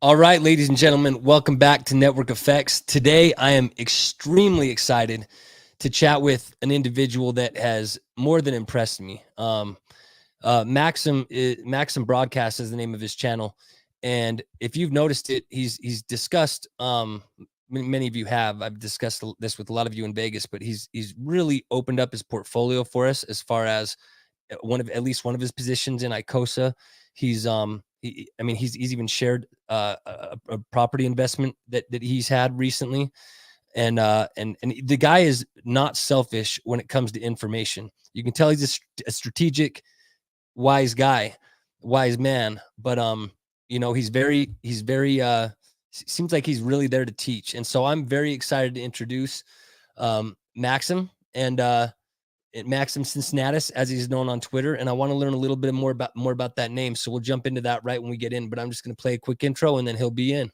All right, ladies and gentlemen, welcome back to Network Effects. Today, I am extremely excited to chat with an individual that has more than impressed me. Maxim Broadcast is the name of his channel, and if you've noticed it, he's discussed. Many of you have. I've discussed this with a lot of you in Vegas, but he's really opened up his portfolio for us as far as at least one of his positions in ICOSA. He's even shared a property investment that he's had recently, and the guy is not selfish when it comes to information. You can tell he's a strategic, wise guy, wise man, but he's very seems like he's really there to teach. And so I'm very excited to introduce Maxim and Maxim Cincinnatus, as he's known on Twitter. And I want to learn a little bit more about that name. So we'll jump into that right when we get in. But I'm just going to play a quick intro and then he'll be in.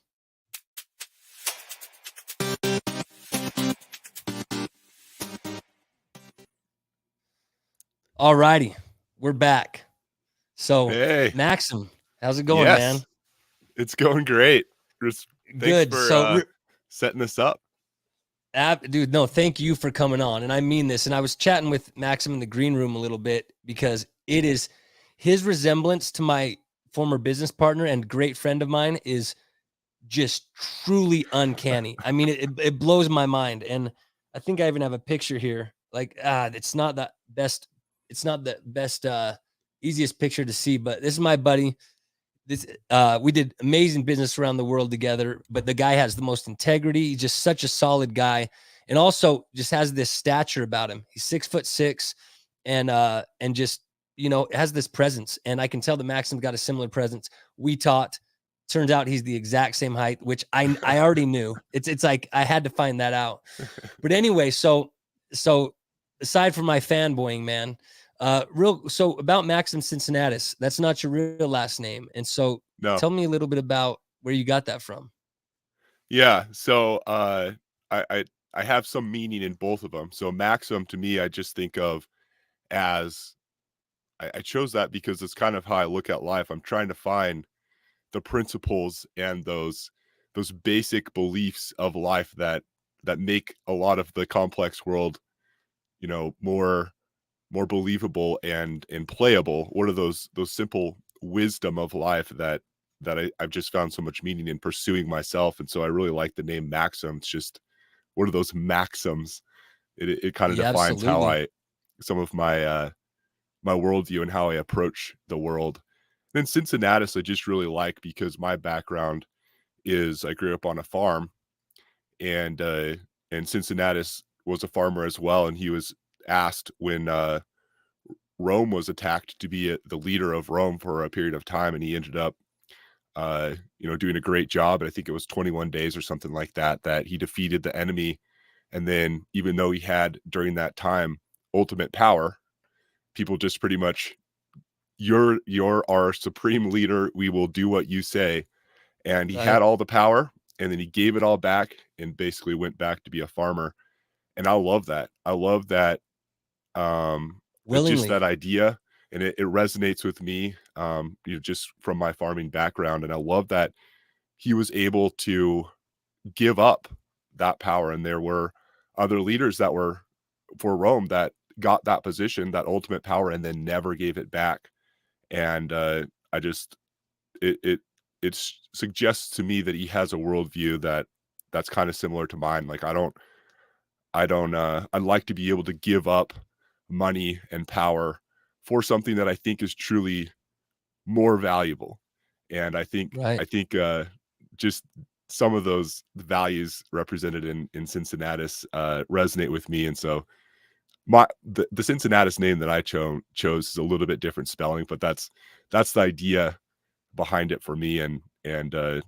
All righty, we're back. So, hey, Maxim, how's it going, yes, man? It's going great. Good. For setting this up. Dude, no, thank you for coming on. And I mean this. And I was chatting with Maxim in the green room a little bit because it is his resemblance to my former business partner and great friend of mine is just truly uncanny. I mean, it blows my mind. And I think I even have a picture here. Like, it's not the best, easiest picture to see, but this is my buddy. We did amazing business around the world together, but the guy has the most integrity. He's just such a solid guy, and also just has this stature about him. He's 6'6", and just has this presence. And I can tell that Maxim's got a similar presence. We taught. Turns out he's the exact same height, which I already knew. It's like I had to find that out. But anyway, so aside from my fanboying, man. So about Maxim Cincinnatus, that's not your real last name. And so Tell me a little bit about where you got that from. Yeah. So I have some meaning in both of them. So Maxim, to me, I just think of as I chose that because it's kind of how I look at life. I'm trying to find the principles and those basic beliefs of life that make a lot of the complex world, more believable and playable. What are those simple wisdom of life that I've just found so much meaning in pursuing myself. And so I really like the name Maxim. It's just what are those maxims? It kind of defines how some of my my worldview and how I approach the world. Then Cincinnatus I just really like because my background is I grew up on a farm, and Cincinnatus was a farmer as well, and he was asked when Rome was attacked to be the leader of Rome for a period of time, and he ended up doing a great job. And I think it was 21 days or something like that he defeated the enemy. And then even though he had during that time ultimate power, people just pretty much, you're our supreme leader, we will do what you say. And he had all the power, and then he gave it all back and basically went back to be a farmer. And I love that. Just that idea, and it resonates with me, just from my farming background. And I love that he was able to give up that power. And there were other leaders that were for Rome that got that position, that ultimate power, and then never gave it back. And it suggests to me that he has a worldview that's kind of similar to mine. Like I'd like to be able to give up money and power for something that I think is truly more valuable. And I think just some of those values represented in Cincinnatus resonate with me. And so the Cincinnatus name that I chose is a little bit different spelling, but that's the idea behind it for me. And I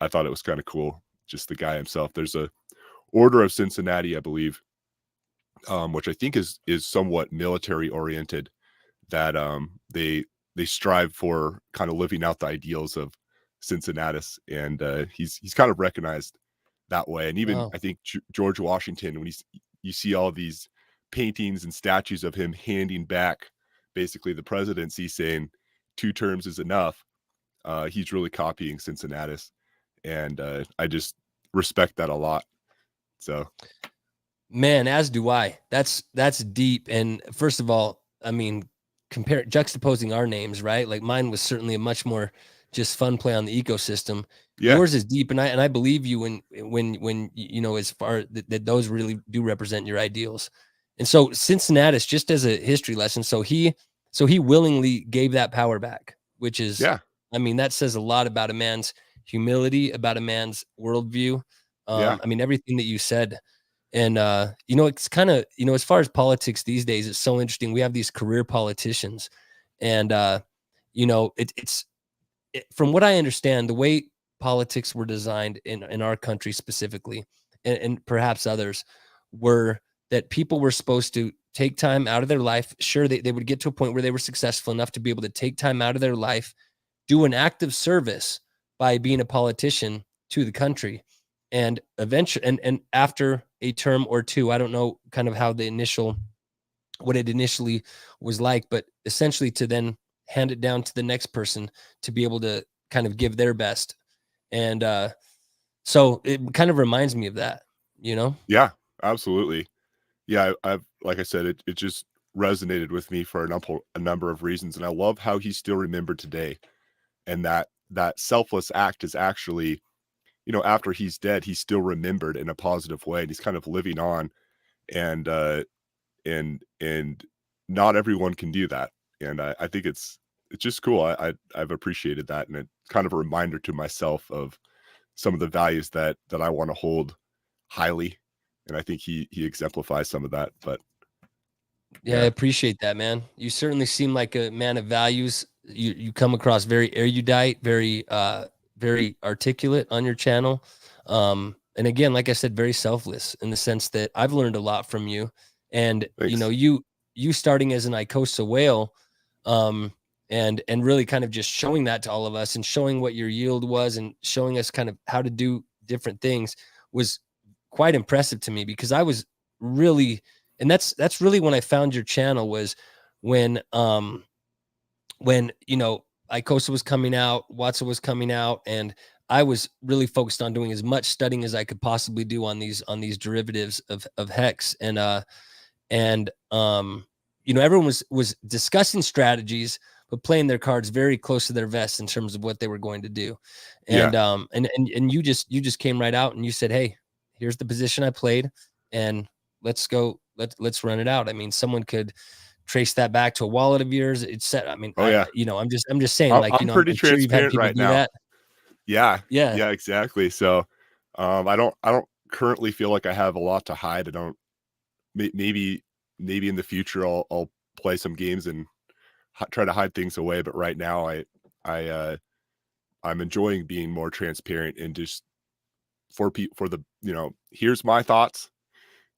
thought it was kind of cool, just the guy himself. There's a Order of Cincinnati, I believe, which I think is somewhat military oriented, that they strive for kind of living out the ideals of Cincinnatus, and he's kind of recognized that way. And even I think George Washington, when you see all these paintings and statues of him handing back basically the presidency, saying 2 terms is enough, He's really copying Cincinnatus, and I just respect that a lot. So, man, as do I. That's deep. And first of all, I mean, juxtaposing our names, right? Like mine was certainly a much more just fun play on the ecosystem. yeah, Yours is deep, and I believe you when you know, as far that those really do represent your ideals. And so Cincinnatus, just as a history lesson, so he willingly gave that power back, which is, yeah, I mean, that says a lot about a man's humility, about a man's worldview. yeah, I mean, everything that you said. And you know, it's kind of, you know, as far as politics these days, it's so interesting. We have these career politicians, and you know, from what I understand, the way politics were designed in our country specifically, and perhaps others, were that people were supposed to take time out of their life. Sure, they would get to a point where they were successful enough to be able to take time out of their life, do an act of service by being a politician to the country. And eventually, and after a term or two, I don't know kind of how what it initially was like, but essentially to then hand it down to the next person to be able to kind of give their best. And so it kind of reminds me of that, you know? yeah, absolutely. Yeah, I've like I said, it just resonated with me for a number of reasons, and I love how he's still remembered today, and that selfless act is actually, you know, after he's dead, he's still remembered in a positive way, and he's kind of living on, and and not everyone can do that, and I think it's just cool. I've appreciated that, and it's kind of a reminder to myself of some of the values that I want to hold highly, and I think he exemplifies some of that. But Yeah, I yeah, appreciate that, man. You certainly seem like a man of values. You come across very erudite, very articulate on your channel. And again, like I said, very selfless in the sense that I've learned a lot from you. And you know, thanks. you starting as an ICOSA whale, um, and really kind of just showing that to all of us and showing what your yield was and showing us kind of how to do different things was quite impressive to me, because I was really, and that's really when I found your channel, was when you know, ICOSA was coming out, Watson was coming out, and I was really focused on doing as much studying as I could possibly do on these derivatives of hex. And you know, everyone was discussing strategies but playing their cards very close to their vest in terms of what they were going to do. Yeah, And you just came right out and you said, hey, here's the position I played, and let's go, let's run it out. I mean, someone could trace that back to a wallet of yours. It's set. I mean, oh yeah, you know, I'm just saying, like, you I'm know, pretty I'm sure you've had transparent people right do now. that. Yeah, Yeah. yeah, exactly. So, I don't currently feel like I have a lot to hide. I don't. Maybe in the future I'll play some games and try to hide things away. But right now I I'm enjoying being more transparent and just for people for the, you know, here's my thoughts.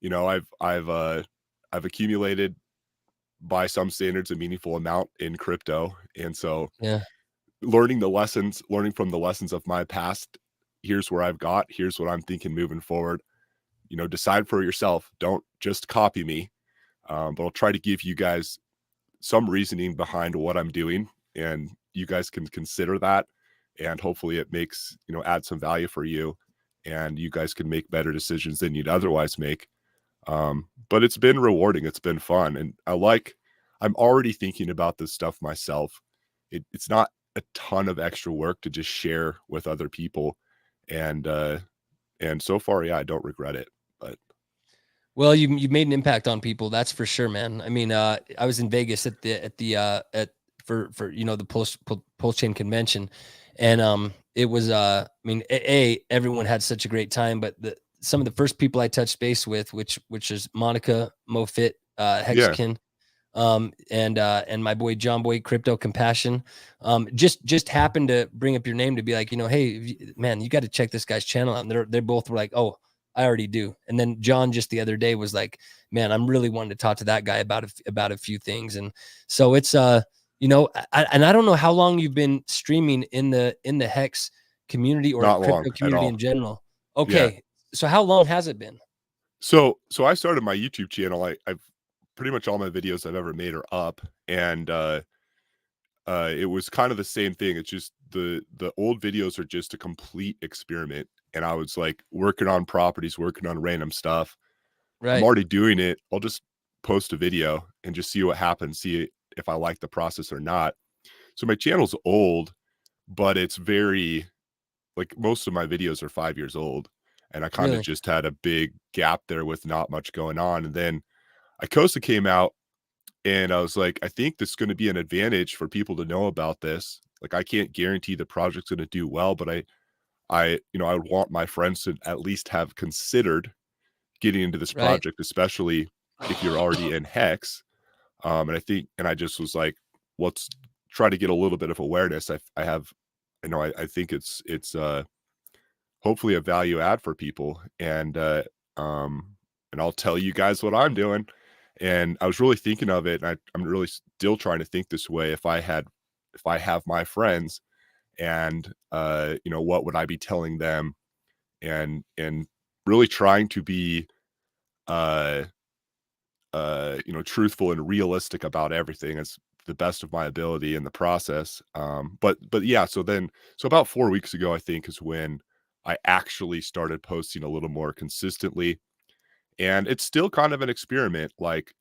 You know, I've accumulated by some standards a meaningful amount in crypto, and so Yeah. learning from the lessons of my past. Here's where I've got. Here's what I'm thinking moving forward. You know, decide for yourself. Don't just copy me. But I'll try to give you guys some reasoning behind what I'm doing, and you guys can consider that, and hopefully it makes, you know, add some value for you, and you guys can make better decisions than you'd otherwise make. But it's been rewarding. It's been fun, and I'm already thinking about this stuff myself. It's not a ton of extra work to just share with other people, and so far, yeah, I don't regret it. But Well, you made an impact on people, that's for sure, man. I mean, I was in Vegas at for you know, the PulseChain convention, and it was I mean, everyone had such a great time, but some of the first people I touched base with, which is Monica Mofit, yeah, Hexkin, and my boy John Boy Crypto Compassion, just happened to bring up your name to be like, you know, hey man, you got to check this guy's channel out. And they both were like, oh, I already do. And then John just the other day was like, man, I'm really wanting to talk to that guy about a few things. And so it's you know, and I don't know how long you've been streaming in the Hex community or not long crypto at community in all. general. Yeah. Okay, so how long has it been? So I started my YouTube channel. I've pretty much all my videos I've ever made are up, and it was kind of the same thing. It's just the old videos are just a complete experiment. And I was like working on properties, working on random stuff. I'm Right. already doing it. I'll just post a video and just see what happens, see if I like the process or not. So my channel's old, but it's very like most of my videos are 5 years old. And I kind of Really. just had a big gap there with not much going on. And then ICOSA came out and I was like, I think this is going to be an advantage for people to know about this. Like I can't guarantee the project's going to do well, but I would want my friends to at least have considered getting into this Right. project, especially if you're already in HEX. And I just was like, let's try to get a little bit of awareness. I think it's hopefully a value add for people. And I'll tell you guys what I'm doing. And I was really thinking of it, and I'm really still trying to think this way. If I have my friends, and what would I be telling them, and really trying to be uh truthful and realistic about everything as the best of my ability in the process. But yeah, so about 4 weeks ago, I think, is when I actually started posting a little more consistently. And it's still kind of an experiment. Like,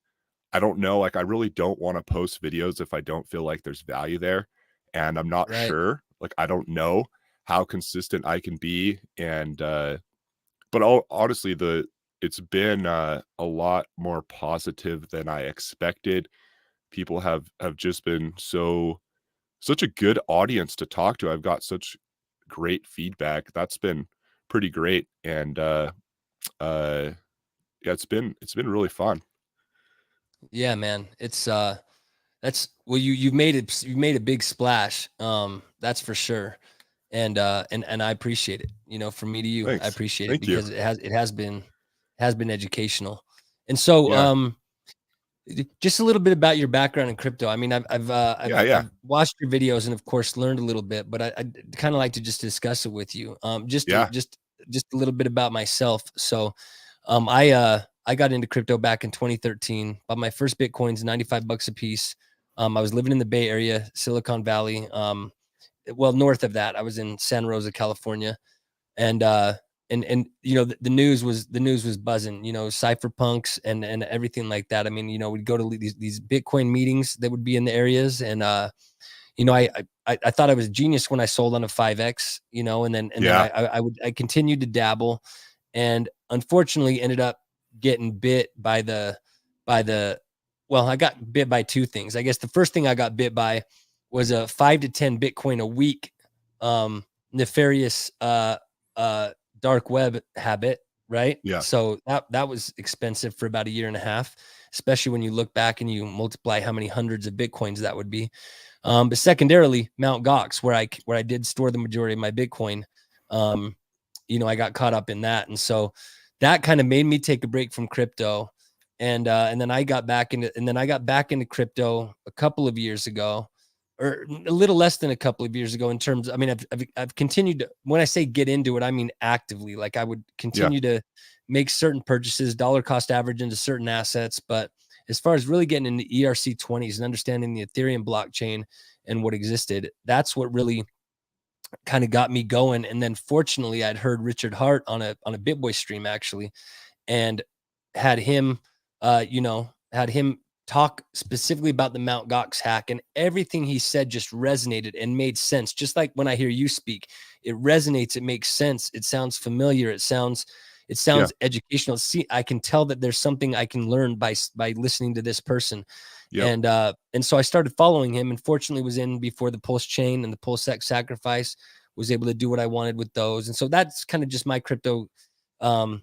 I don't know, like I really don't want to post videos if I don't feel like there's value there. And I'm not Right. sure. Like I don't know how consistent I can be. And but honestly, it's been a lot more positive than I expected. People have just been such a good audience to talk to. I've got such great feedback. That's been pretty great. And uh yeah, it's been really fun. Yeah, man. That's well, you've made a big splash. That's for sure. And I appreciate it. From me to you, I Thanks. appreciate it Thank you. because it has been educational. And so, Yeah. just a little bit about your background in crypto. I mean, Yeah, yeah. I've watched your videos and of course learned a little bit, but I'd kind of like to just discuss it with you. Yeah. Just a little bit about myself. So, I got into crypto back in 2013. Bought my first Bitcoins, 95 bucks a piece. I was living in the Bay Area, Silicon Valley. Well, north of that, I was in Santa Rosa, California, and the news was buzzing, cypherpunks and everything like that. I mean, we'd go to these Bitcoin meetings that would be in the areas, and I thought I was a genius when I sold on a 5x, and then Yeah. I continued to dabble, and unfortunately ended up getting bit by the well, I got bit by two things. I guess the first thing I got bit by was a 5 to 10 Bitcoin a week nefarious dark web habit, right? Yeah. So that was expensive for about a year and a half, especially when you look back and you multiply how many hundreds of Bitcoins that would be. But secondarily, Mount Gox, where I did store the majority of my Bitcoin, I got caught up in that, and so that kind of made me take a break from crypto, and then I got back into crypto a couple of years ago, or a little less than a couple of years ago. In terms, I mean, I've continued to, when I say get into it, I mean actively. Like I would Yeah. continue to make certain purchases, dollar cost average into certain assets, but as far as really getting into ERC20s and understanding the Ethereum blockchain and what existed, that's what really kind of got me going. And then fortunately, I'd heard Richard Hart on a BitBoy stream actually, and had him, had him talk specifically about the Mount Gox hack, and everything he said just resonated and made sense. Just like when I hear you speak, it resonates, it makes sense, it sounds familiar, it sounds Yeah. educational. See, I can tell that there's something I can learn by listening to this person. Yep. And so I started following him, and fortunately was in before the PulseChain and the PulseX sacrifice, was able to do what I wanted with those. And so that's kind of just my crypto Yeah.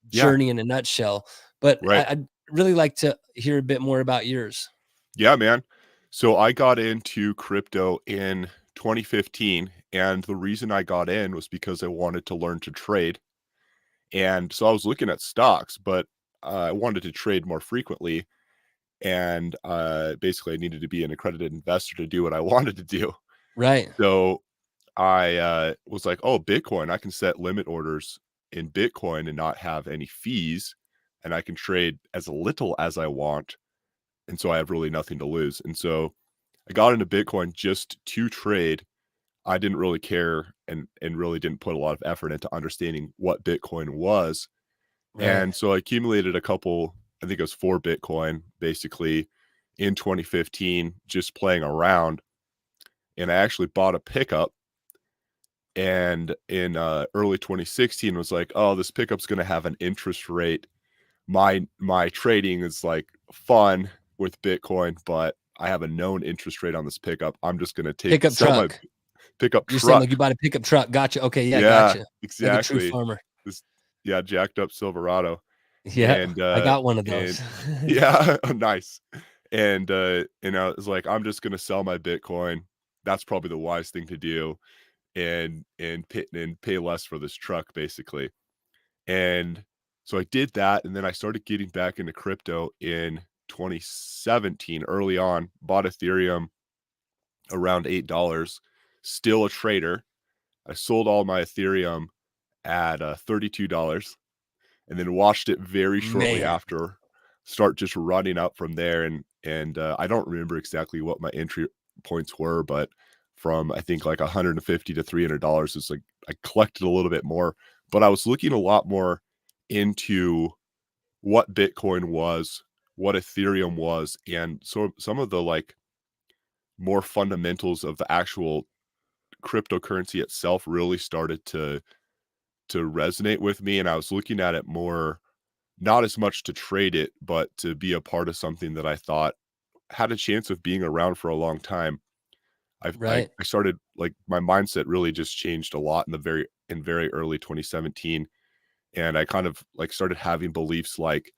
journey in a nutshell. But Right. I'd really like to hear a bit more about yours. Yeah, man. So I got into crypto in 2015, and the reason I got in was because I wanted to learn to trade. And so I was looking at stocks, but I wanted to trade more frequently. And basically, I needed to be an accredited investor to do what I wanted to do. Right. So I was like, oh, Bitcoin, I can set limit orders in Bitcoin and not have any fees. And I can trade as little as I want. And so I have really nothing to lose. And so I got into Bitcoin just to trade. I didn't really care and really didn't put a lot of effort into understanding what Bitcoin was. Right. And so I accumulated a couple, I think it was 4 Bitcoin basically in 2015, just playing around. And I actually bought a pickup, and in early 2016 was like, oh, this pickup's going to have an interest rate. My trading is like fun with Bitcoin, but I have a known interest rate on this pickup. I'm just going to Pickup sell my truck. pickup You're saying like truck. you bought a pickup truck. Gotcha. Okay. Yeah. Yeah, Gotcha. Like a true exactly. farmer. This, yeah, jacked up Silverado. Yeah. And I got one of and those. yeah, nice. And I was like, I'm just gonna sell my Bitcoin. That's probably the wise thing to do, and pay less for this truck, basically. And so I did that, and then I started getting back into crypto in 2017, early on, bought Ethereum around $8, still a trader. I sold all my Ethereum at $32, and then watched it very shortly Man. after start just running up from there. And I don't remember exactly what my entry points were, but from I think like $150 to $300, it's like I collected a little bit more, but I was looking a lot more into what Bitcoin was, what Ethereum was, and so some of the like more fundamentals of the actual cryptocurrency itself really started to resonate with me. And I was looking at it more, not as much to trade it, but to be a part of something that I thought had a chance of being around for a long time. Right. I started like my mindset really just changed a lot in very early 2017. And I kind of like started having beliefs like,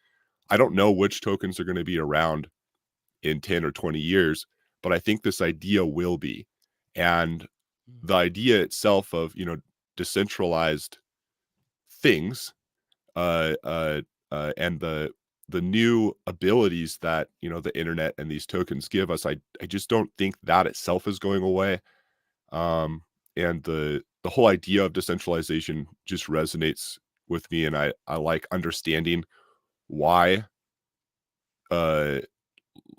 I don't know which tokens are going to be around in 10 or 20 years, but I think this idea will be. And the idea itself of, decentralized things, uh, uh, and the new abilities that the internet and these tokens give us, I just don't think that itself is going away. And the whole idea of decentralization just resonates with me, and I like understanding why, uh,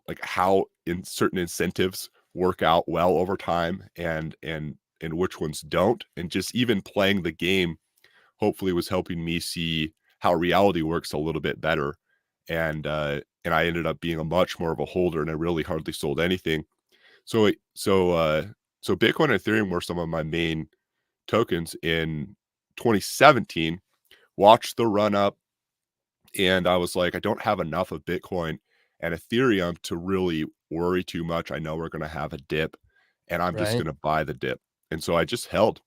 like how in certain incentives work out well over time, and which ones don't, and just even playing the game hopefully was helping me see how reality works a little bit better. And I ended up being a much more of a holder, and I really hardly sold anything. So Bitcoin and Ethereum were some of my main tokens in 2017. Watched the run up, and I was like, I don't have enough of Bitcoin and Ethereum to really worry too much. I know we're going to have a dip, and I'm just Right. going to buy the dip. And so I just held.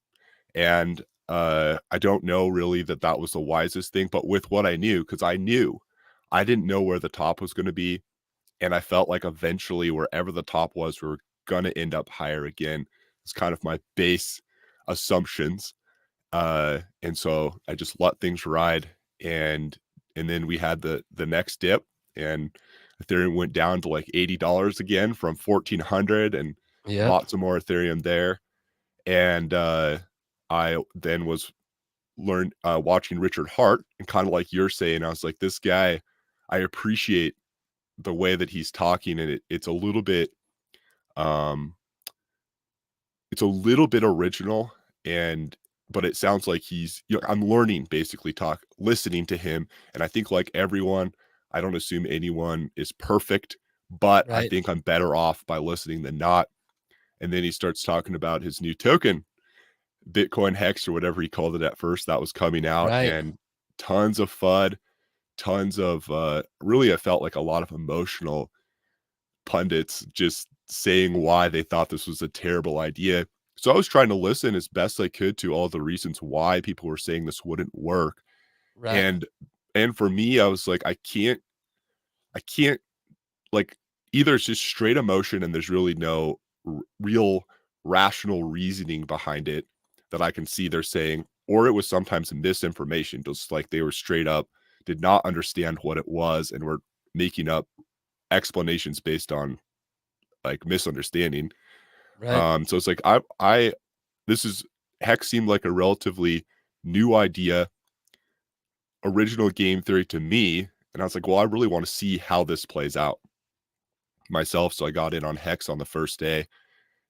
And I don't know really that that was the wisest thing, but with what I knew, because I didn't know where the top was going to be. And I felt like eventually wherever the top was, we were going to end up higher again. It's kind of my base assumptions. And so I just let things ride. And then we had the next dip, and Ethereum went down to like $80 again from 1,400, and Yep. bought some more Ethereum there. And I then was watching Richard Hart, and kind of like you're saying, I was like, this guy, I appreciate the way that he's talking, and it's a little bit um original, and but it sounds like I'm learning, basically listening to him. And I think like everyone, I don't assume anyone is perfect, but I Right. think I'm better off by listening than not. And then he starts talking about his new token, Bitcoin HEX, or whatever he called it at first, that was coming out, Right. and tons of FUD, tons of really, I felt like a lot of emotional pundits just saying why they thought this was a terrible idea. So I was trying to listen as best I could to all the reasons why people were saying this wouldn't work. Right. And for me, I was like, I can't like, either it's just straight emotion and there's really no real rational reasoning behind it that I can see they're saying, or it was sometimes misinformation, just like they were straight up did not understand what it was and were making up explanations based on like misunderstanding. Right. So it's like I this is Hex seemed like a relatively new idea, original game theory to me, and I was like, well, I really want to see how this plays out. myself. So I got in on HEX on the first day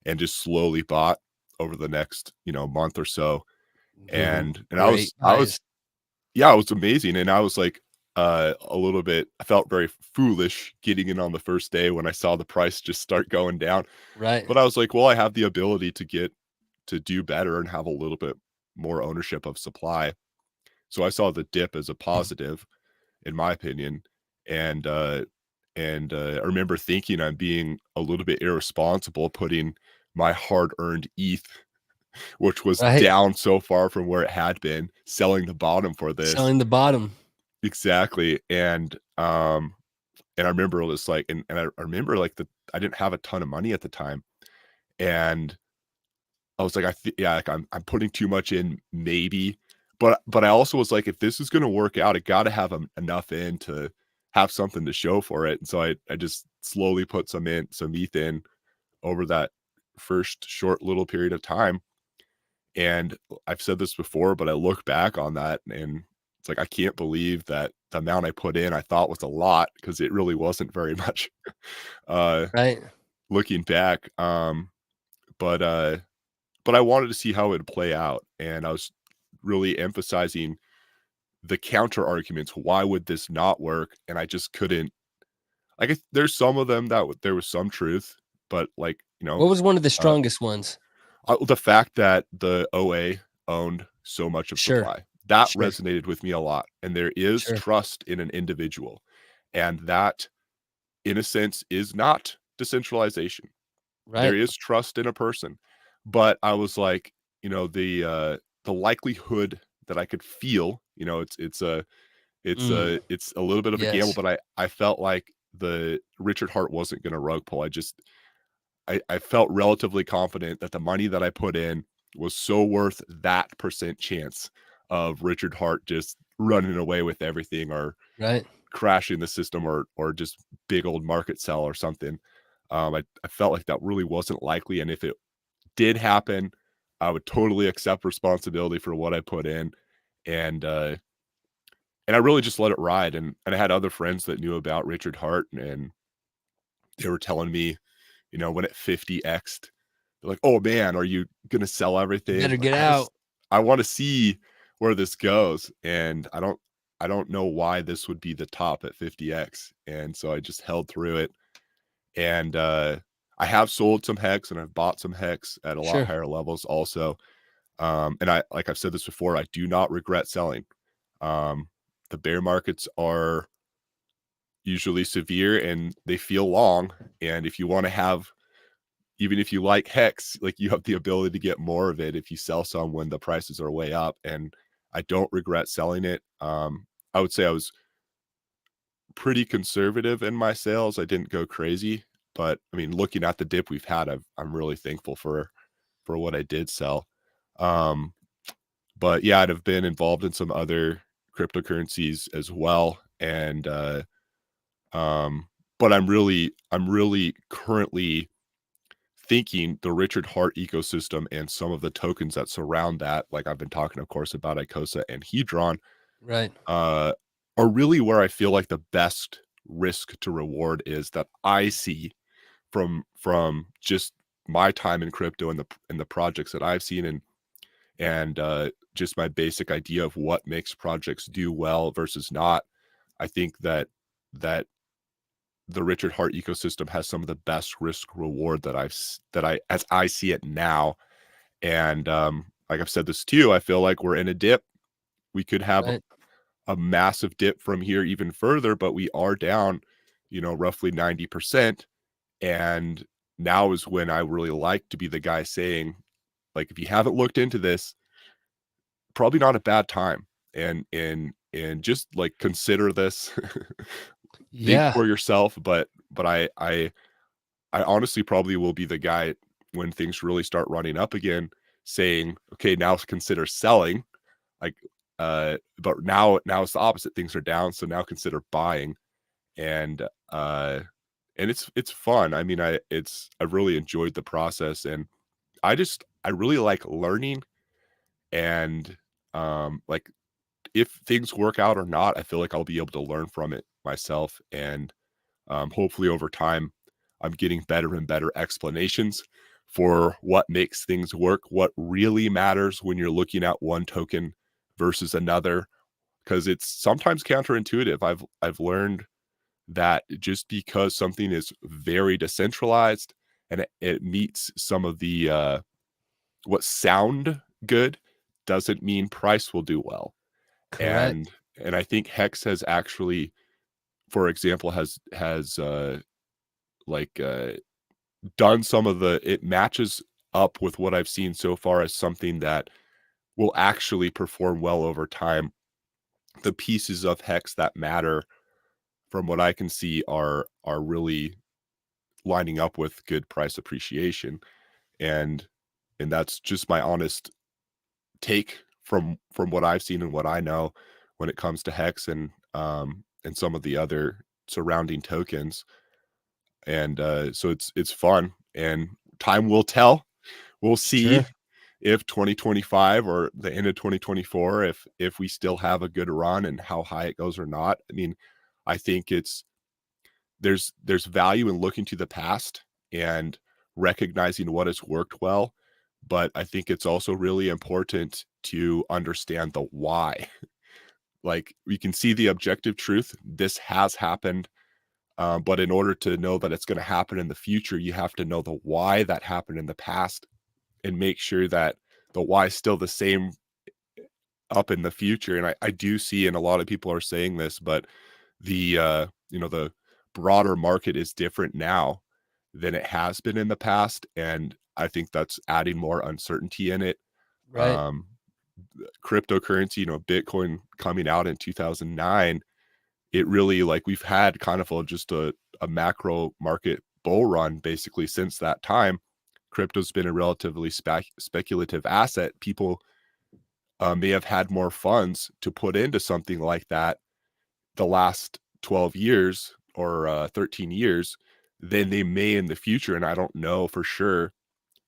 and just slowly bought over the next, month or so. And Great I buys. was, yeah, it was amazing. And I was like, a little bit, I felt very foolish getting in on the first day when I saw the price just start going down. Right. But I was like, well, I have the ability to do better and have a little bit more ownership of supply. So I saw the dip as a positive, in my opinion. And I remember thinking I'm being a little bit irresponsible putting my hard-earned ETH, which was Right. down so far from where it had been, selling the bottom for this. Selling the bottom. Exactly. And I remember it was like, and I remember like I didn't have a ton of money at the time. And I was like, yeah, like I'm putting too much in maybe, but I also was like, if this is going to work out, it got to have enough in to have something to show for it. And so I just slowly put some ETH in over that first short little period of time. And I've said this before, but I look back on that and it's like, I can't believe that the amount I put in, I thought was a lot because it really wasn't very much, uh, Right. looking back. But I wanted to see how it would play out. And I was really emphasizing the counter arguments. Why would this not work? And I just couldn't, like, there's some of them that there was some truth, but like, What was one of the uh, strongest ones? the fact that the OA owned so much of Sure. supply, that Sure. resonated with me a lot. And there is Sure. trust in an individual. And that, in a sense, is not decentralization. There Right. is trust in a person. But I was like, the likelihood that I could feel, it's a little bit of a gamble, Yes. but I felt like the Richard Hart wasn't going to rug pull. I felt relatively confident that the money that I put in was so worth that percent chance of Richard Hart just running away with everything or Right. crashing the system or just big old market sell or something. I felt like that really wasn't likely. And if it did happen, I would totally accept responsibility for what I put in. And I really just let it ride. And I had other friends that knew about Richard Hart and they were telling me, when it 50x'd, they're like, "Oh man, are you gonna sell You everything?" better Like, get out. I want to see where this goes. And I don't know why this would be the top at 50x. And so I just held through it. And I have sold some HEX and I've bought some HEX at a lot Sure. higher levels also. And like I've said this before, I do not regret selling. Um, the bear markets are usually severe and they feel long. And if you want to have, even if you like HEX, like you have the ability to get more of it if you sell some when the prices are way up. And I don't regret selling it. I would say I was pretty conservative in my sales. I didn't go crazy, but I mean, looking at the dip we've had, I'm really thankful for what I did sell. Um, but yeah, I'd have been involved in some other cryptocurrencies as well. And but I'm really currently thinking the Richard Hart ecosystem and some of the tokens that surround that, like I've been talking, of course, about ICOSA and Hedron, Right. uh, are really where I feel like the best risk to reward is that I see from just my time in crypto and the projects that I've seen and just my basic idea of what makes projects do well versus not. I think that the Richard Hart ecosystem has some of the best risk reward that I as I see it now. And like I've said this too, I feel like we're in a dip. We could have Right. a massive dip from here even further, but we are down, roughly 90%. And now is when I really like to be the guy saying, like, if you haven't looked into this, probably not a bad time. And just like consider this. Think Yeah. for yourself, but I honestly probably will be the guy when things really start running up again, saying, okay, now consider selling. Like but now it's the opposite. Things are down, so now consider buying. And it's fun. I mean, I've really enjoyed the process and I really like learning and like if things work out or not, I feel like I'll be able to learn from it myself and hopefully over time I'm getting better and better explanations for what makes things work, what really matters when you're looking at one token versus another, because it's sometimes counterintuitive. I've learned that just because something is very decentralized and it meets some of the what sound good doesn't mean price will do well. Correct. And I think Hex has actually, for example, has like done some of it matches up with what I've seen so far as something that will actually perform well over time. The pieces of Hex that matter, from what I can see, are really lining up with good price appreciation. And that's just my honest take from what I've seen and what I know when it comes to Hex and some of the other surrounding tokens. And so it's fun, and time will tell. We'll see Sure. if 2025 or the end of 2024, if we still have a good run and how high it goes or not. I mean, I think there's value in looking to the past and recognizing what has worked well, but I think it's also really important to understand the why. Like, we can see the objective truth. This has happened. But in order to know that it's going to happen in the future, you have to know the why that happened in the past and make sure that the why is still the same up in the future. And I do see, and a lot of people are saying this, but the broader market is different now than it has been in the past. And I think that's adding more uncertainty in it. Right. Um, Cryptocurrency, Bitcoin coming out in 2009, it really, like, we've had kind of just a macro market bull run basically since that time. Crypto's been a relatively speculative asset. People may have had more funds to put into something like that the last 12 years or 13 years than they may in the future. And I don't know for sure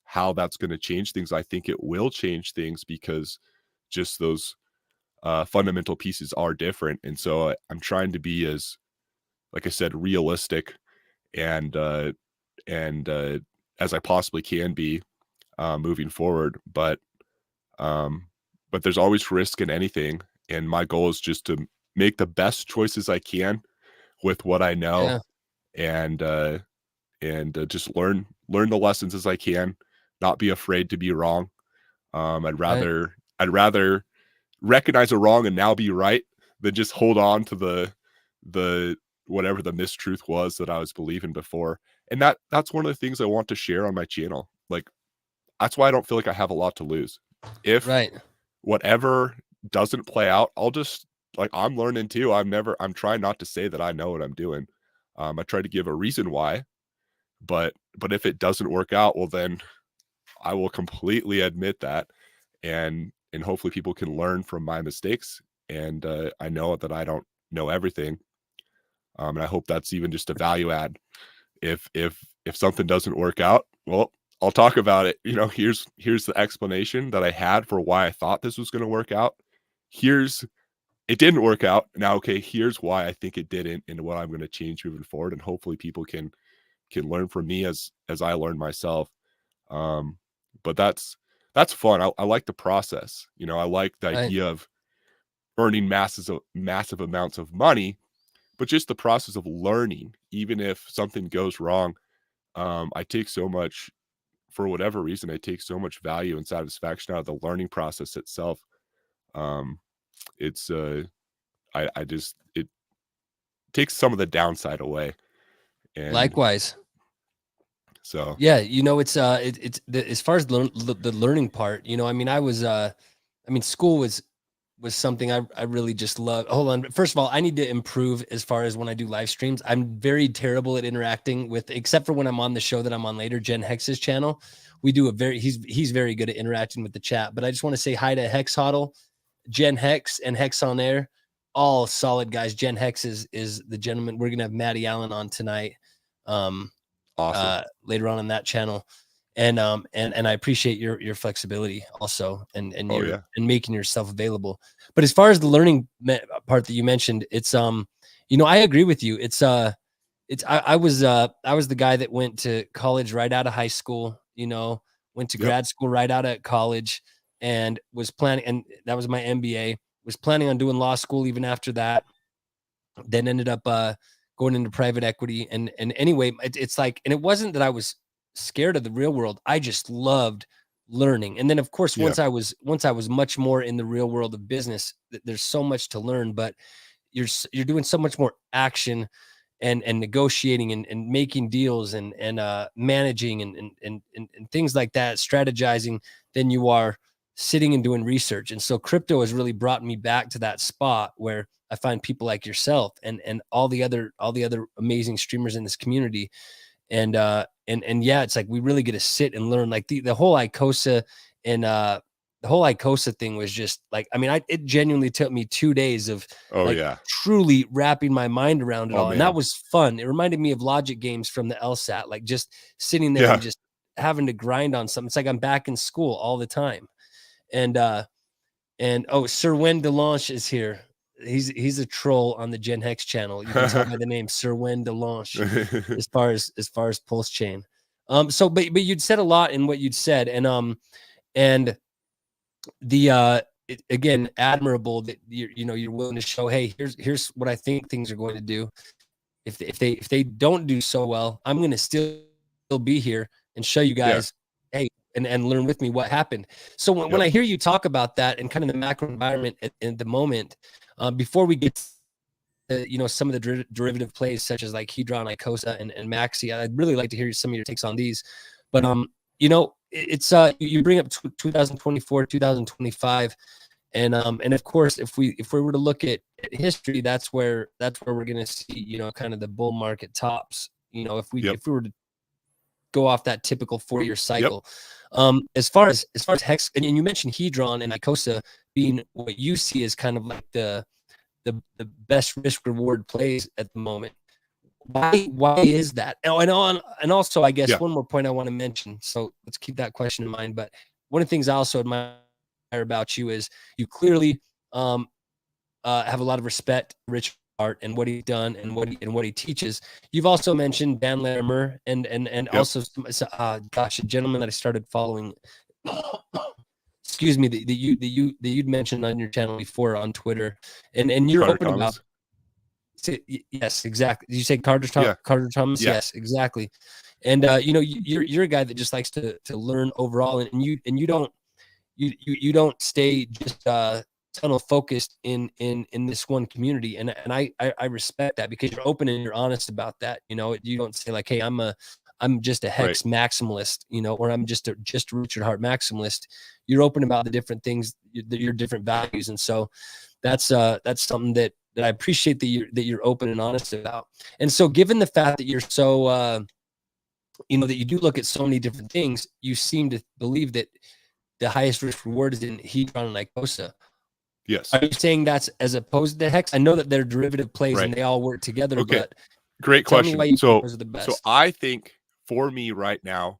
how that's going to change things. I think it will change things because just those fundamental pieces are different. And so I'm trying to be, as, like I said, realistic and as I possibly can be moving forward. But there's always risk in anything, and my goal is just to make the best choices I can with what I know, Yeah. and just learn the lessons as I can, not be afraid to be wrong. Right. I'd rather recognize a wrong and now be right than just hold on to the whatever the mistruth was that I was believing before. And that's one of the things I want to share on my channel. Like, that's why I don't feel like I have a lot to lose. If Right. whatever doesn't play out, I'll just, like, I'm learning too. I'm trying not to say that I know what I'm doing. I try to give a reason why, but if it doesn't work out, well, then I will completely admit that, and hopefully people can learn from my mistakes. And I know that I don't know everything. And I hope that's even just a value add. If something doesn't work out, well, I'll talk about it. Here's the explanation that I had for why I thought this was going to work out. It didn't work out. Now, okay, here's why I think it didn't, and what I'm going to change moving forward. And hopefully people can learn from me as I learn myself. But that's fun. I like the process. I like the Right. idea of earning massive amounts of money, but just the process of learning, even if something goes wrong. I take so much, for whatever reason, I take so much value and satisfaction out of the learning process itself. It's I just, it takes some of the downside away. And Likewise. so, Yeah, as far as the learning part, I mean, school was something I really just love. Hold on. First of all, I need to improve as far as when I do live streams. I'm very terrible at interacting with, except for when I'm on the show that I'm on later, Jen Hex's channel. He's very good at interacting with the chat. But I just want to say hi to Hex Hodl, Jen Hex, and Hex on Air. All solid guys. Jen Hex is the gentleman. We're gonna have Maddie Allen on tonight. awesome. Later on that channel. And I appreciate your flexibility also, and Oh yeah. and making yourself available. But as far as the learning part that you mentioned, it's I agree with you. It's I was the guy that went to college right out of high school, you know, went to Yep. grad school right out of college, and was planning, and that was my MBA, was planning on doing law school even after that, then ended up going into private equity. And anyway, it's like, and it wasn't that I was scared of the real world. I just loved learning. And then of course, Yeah. once I was much more in the real world of business, there's so much to learn, but you're doing so much more action and negotiating and making deals and managing and things like that, strategizing, than you are sitting and doing research. And so crypto has really brought me back to that spot where I find people like yourself and all the other amazing streamers in this community. And yeah, it's like we really get to sit and learn. Like the whole ICOSA and the whole ICOSA thing was just like, I mean, it genuinely took me 2 days of truly wrapping my mind around it all. Man. And that was fun. It reminded me of logic games from the LSAT, like just sitting there and just having to grind on something. It's like I'm back in school all the time. And oh, Sir Wen Delanche is here. He's a troll on the Gen Hex channel. You can tell by the name Sir Wen Delanche as far as PulseChain. So but you'd said a lot in what you'd said, and the again, admirable that you're willing to show, hey, here's what I think things are going to do. If they don't do so well, I'm going to still be here and show you guys, hey, and learn with me what happened. So when I hear you talk about that and kind of the macro environment at the moment, before we get to, some of the derivative plays such as like Hedron, ICOSA, and MAXI, I'd really like to hear some of your takes on these. But it's you bring up 2024, 2025, and of course, if we were to look at history, that's where we're going to see, kind of the bull market tops. If we were to go off that typical 4-year cycle. As far as HEX, and you mentioned Hedron and ICOSA being what you see as kind of like the best risk reward plays at the moment. Why is that? And also, I guess one more point I want to mention. So let's keep that question in mind. But one of the things I also admire about you is you clearly have a lot of respect for Richard Hart and what he's done and what he teaches. You've also mentioned Dan Larimer and also a gentleman that I started following. Excuse me, that you'd mentioned on your channel before on Twitter, and you're Carter open Thomas. about. Yes, exactly. Did you say Carter Thomas? Yeah. Yes, exactly. And you're a guy that just likes to learn overall, and you don't stay just tunnel focused in this one community, and I respect that because you're open and you're honest about that. You don't say like, hey, I'm just a HEX maximalist, or I'm just a Richard Hart maximalist. You're open about the different things, your different values, and so that's something that I appreciate that you're open and honest about. And so, given the fact that you're so, that you do look at so many different things, you seem to believe that the highest risk reward is in Hedron and ICOSA. Yes. Are you saying that's as opposed to HEX? I know that they're derivative plays and they all work together, but great question. Tell me why you think those are the best. So I think for me right now,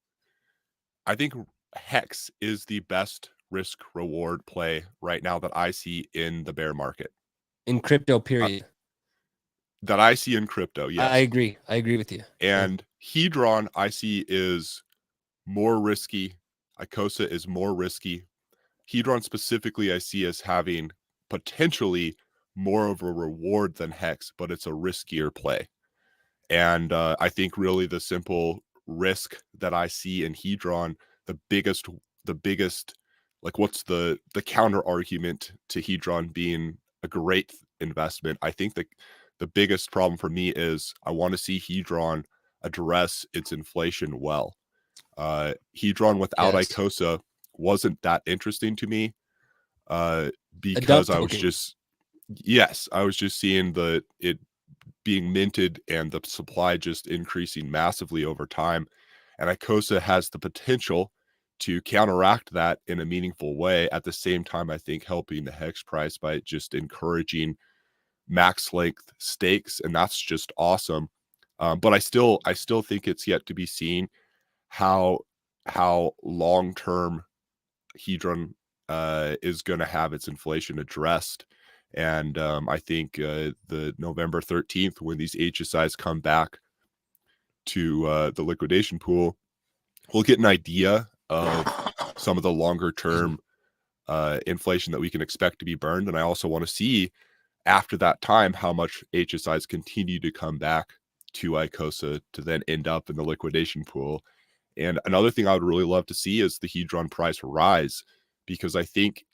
I think HEX is the best risk reward play right now that I see in the bear market. In crypto, period. That I see in crypto, yes. I agree. I agree with you. And Hedron, I see, is more risky. ICOSA is more risky. Hedron specifically, I see as having potentially more of a reward than HEX, but it's a riskier play. And I think really the simple risk that I see in Hedron, the biggest, like what's the counter argument to Hedron being a great investment? I think the biggest problem for me is I want to see Hedron address its inflation well. Hedron without ICOSA wasn't that interesting to me because I was just seeing it being minted and the supply just increasing massively over time. And ICOSA has the potential to counteract that in a meaningful way. At the same time, I think helping the HEX price by just encouraging max length stakes, and that's just awesome. But I still think it's yet to be seen how long-term Hedron is going to have its inflation addressed. And I think the November 13th, when these HSIs come back, to the liquidation pool, we'll get an idea of some of the longer term inflation that we can expect to be burned. And I also want to see after that time how much HSIs continue to come back to ICOSA to then end up in the liquidation pool. And another thing I would really love to see is the Hedron price rise, because I think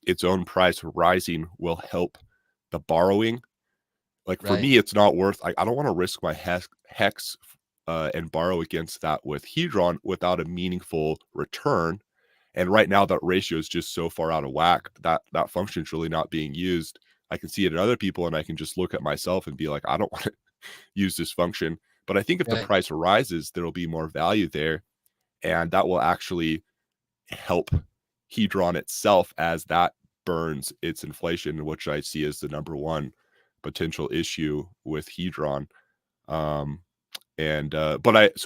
its own price rising will help the borrowing. Like for me, it's not worth, I don't want to risk my HEX and borrow against that with Hedron without a meaningful return. And right now that ratio is just so far out of whack that that function is really not being used. I can see it in other people, and I can just look at myself and be like, I don't want to use this function. But I think if the price rises, there'll be more value there, and that will actually help Hedron itself as that burns its inflation, which I see as the number one potential issue with Hedron. So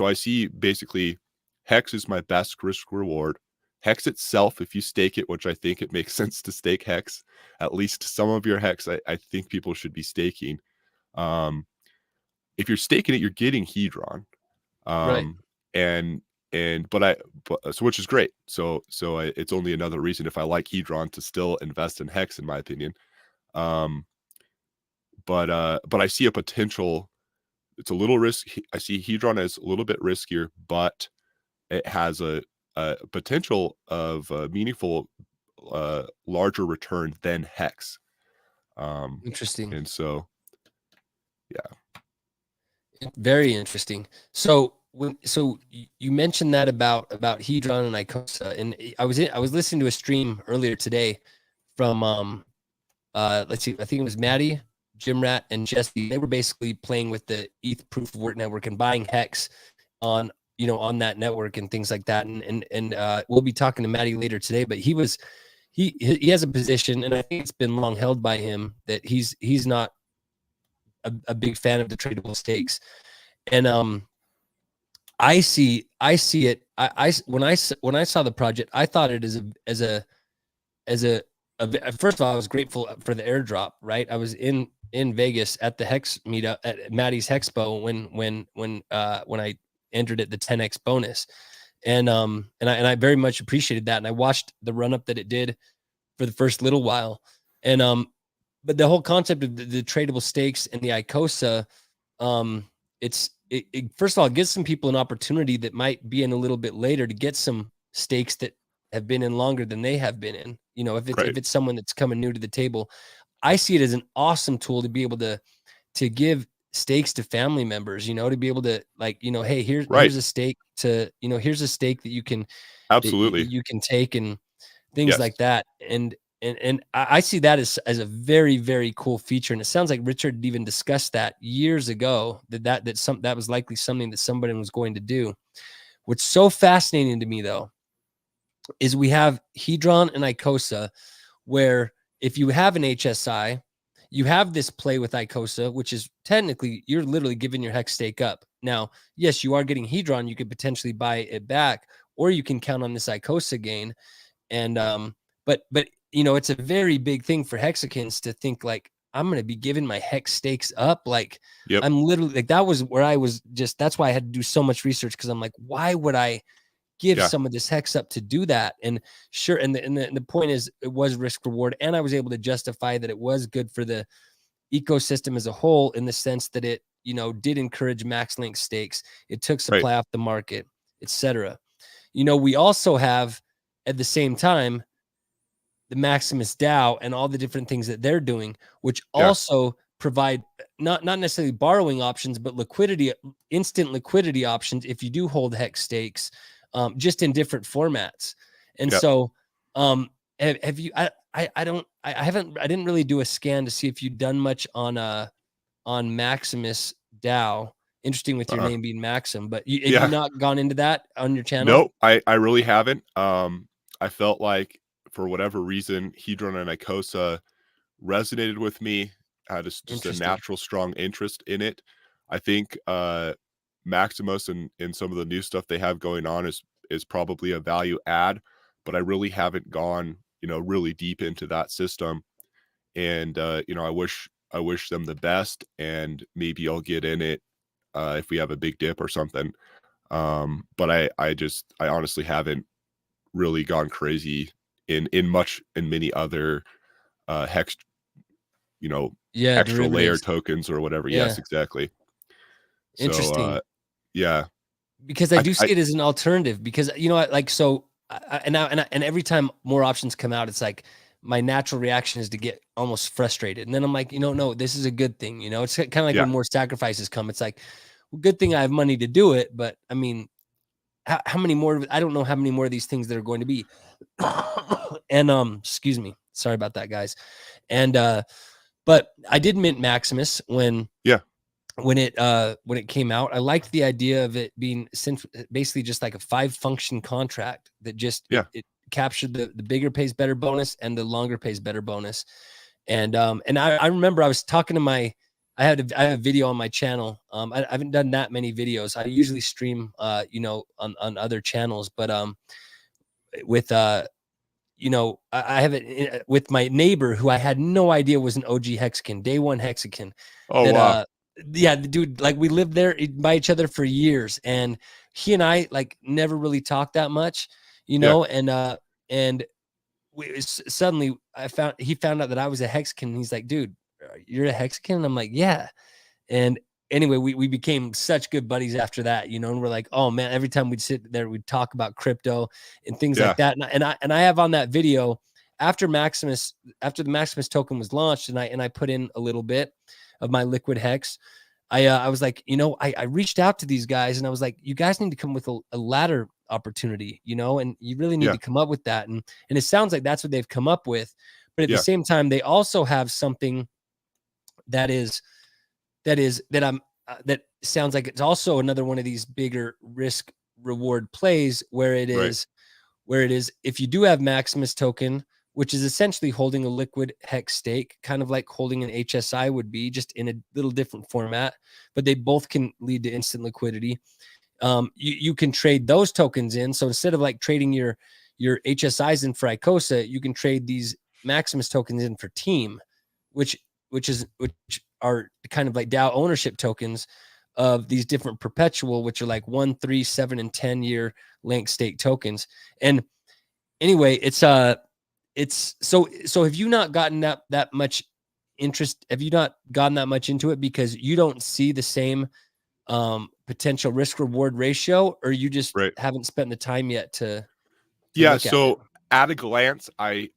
I see basically HEX is my best risk reward. HEX itself, if you stake it, which I think it makes sense to stake HEX, at least some of your HEX, I think people should be staking. If you're staking it, you're getting Hedron. So which is great. So it's only another reason, if I like Hedron, to still invest in HEX, in my opinion. But I see a potential. It's a little risky. I see Hedron as a little bit riskier, but it has a potential of a meaningful, larger return than HEX. Interesting. And so, yeah, very interesting. So you mentioned that about Hedron and ICOSA, and I was listening to a stream earlier today from let's see, I think it was Maddie, Jim Rat, and Jesse. They were basically playing with the ETH proof of work network and buying HEX on that network and things like that. And we'll be talking to Maddie later today, but he has a position, and I think it's been long held by him, that he's not a big fan of the tradable stakes. And I see it. When I saw the project, I thought it as a first of all, I was grateful for the airdrop, right? I was in Vegas at the HEX meetup at Maddie's Hexpo when I entered it, the 10x bonus. And I very much appreciated that. And I watched the run up that it did for the first little while. And but the whole concept of the tradable stakes and the ICOSA, it first of all, it gives some people an opportunity that might be in a little bit later to get some stakes that have been in longer than they have been in. If it's someone that's coming new to the table, I see it as an awesome tool to be able to give stakes to family members, to be able to, like, hey, here's a stake to, here's a stake that you can absolutely that you can take, and things like that. And I see that as a very, very cool feature. And it sounds like Richard even discussed that years ago, that was likely something that somebody was going to do. What's so fascinating to me, though, is we have Hedron and ICOSA, where if you have an HSI, you have this play with ICOSA, which is technically, you're literally giving your HEX stake up. Now, yes, you are getting Hedron. You could potentially buy it back, or you can count on this ICOSA gain. And but it's a very big thing for Hexicans to think, like, I'm going to be giving my HEX stakes up. Like, I'm literally, like, that was where I was just, that's why I had to do so much research, because I'm like, why would I give some of this HEX up to do that? And sure, and the point is, it was risk reward, and I was able to justify that it was good for the ecosystem as a whole, in the sense that it did encourage max link stakes, it took supply off the market, etc. We also have, at the same time, the Maximus DAO and all the different things that they're doing, which also provide not necessarily borrowing options, but instant liquidity options if you do hold HEX stakes, just in different formats. And so, have you? I didn't really do a scan to see if you'd done much on Maximus DAO. Interesting with your name being Maxim, but have you not gone into that on your channel? No, I really haven't. I felt like, for whatever reason, Hedron and ICOSA resonated with me. I had just a natural, strong interest in it. I think Maximus and some of the new stuff they have going on is probably a value add, but I really haven't gone, really deep into that system. And I wish them the best, and maybe I'll get in it if we have a big dip or something. But I honestly haven't really gone crazy in many other hex, Yeah, extra layer derivatives. tokens or whatever. Yeah. Yes, exactly. So Interesting. yeah, Because I do I see it as an alternative because like so and every time more options come out, it's like my natural reaction is to get almost frustrated. And then I'm like, no, this is a good thing. It's kind of like yeah, when more sacrifices come, it's like, well, good thing I have money to do it. But I mean, how many more? I don't know how many more of these things there are going to be. And excuse me, sorry about that, guys. And but I did mint Maximus yeah, when it came out. I liked the idea of it being basically just like a 5-function contract that just yeah. it captured the bigger pays better bonus and the longer pays better bonus. And I remember I was talking to I have a video on my channel. I haven't done that many videos. I usually stream on other channels, but with I have it with my neighbor who I had no idea was an OG Hexagon, day one Hexagon. Oh That wow. yeah, the dude, like we lived there by each other for years, and he and I like never really talked that much, Yeah, and suddenly he found out that I was a Hexagon. He's like, dude, you're a Hexagon? And I'm like, yeah. And anyway, we became such good buddies after that, and we're like, oh man, every time we'd sit there, we'd talk about crypto and things yeah, like that. And I have on that video after the Maximus token was launched, and I put in a little bit of my liquid hex. I was like, I reached out to these guys and I was like, you guys need to come with a ladder opportunity, and you really need yeah, to come up with that. And it sounds like that's what they've come up with. But at the yeah, same time, they also have something that that sounds like it's also another one of these bigger risk reward plays where it right, is if you do have Maximus token, which is essentially holding a liquid hex stake, kind of like holding an HSI would be, just in a little different format, but they both can lead to instant liquidity. You can trade those tokens in. So instead of like trading your HSIs in for ICOSA, you can trade these Maximus tokens in for Team, which are kind of like DAO ownership tokens of these different perpetual, which are like 1, 3, 7, and 10-year link stake tokens. And anyway, it's so have you not gotten that much interest? Have you not gotten that much into it because you don't see the same potential risk reward ratio, or you just right. haven't spent the time yet to Yeah. look at it? So at a glance, my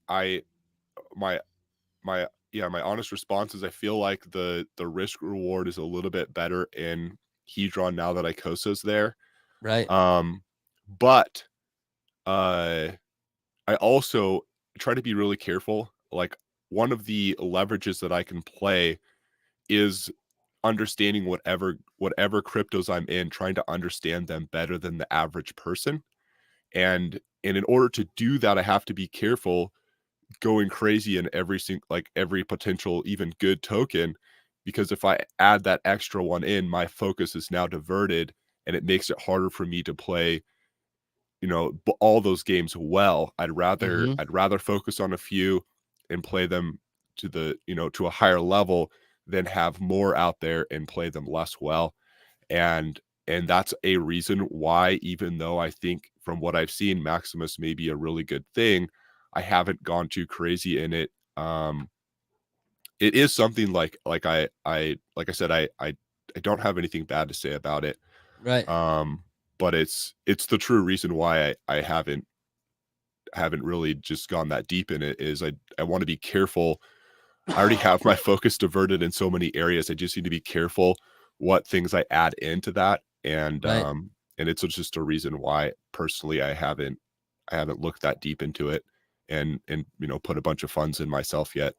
my honest response is I feel like the risk reward is a little bit better in Hedron now that ICOSA's there. Right. But I also try to be really careful. Like, one of the leverages that I can play is understanding whatever cryptos I'm in, trying to understand them better than the average person. And in order to do that, I have to be careful going crazy in every potential even good token, because if I add that extra one in, my focus is now diverted and it makes it harder for me to play all those games well. Mm-hmm. I'd rather focus on a few and play them to a higher level than have more out there and play them less well. And that's a reason why, even though I think from what I've seen, Maximus may be a really good thing, I haven't gone too crazy in it. It is something like I said, I don't have anything bad to say about it. Right. But it's the true reason why I haven't really just gone that deep in it is I want to be careful. I already have my focus diverted in so many areas. I just need to be careful what things I add into that. Right. And it's just a reason why personally I haven't looked that deep into it and put a bunch of funds in myself yet.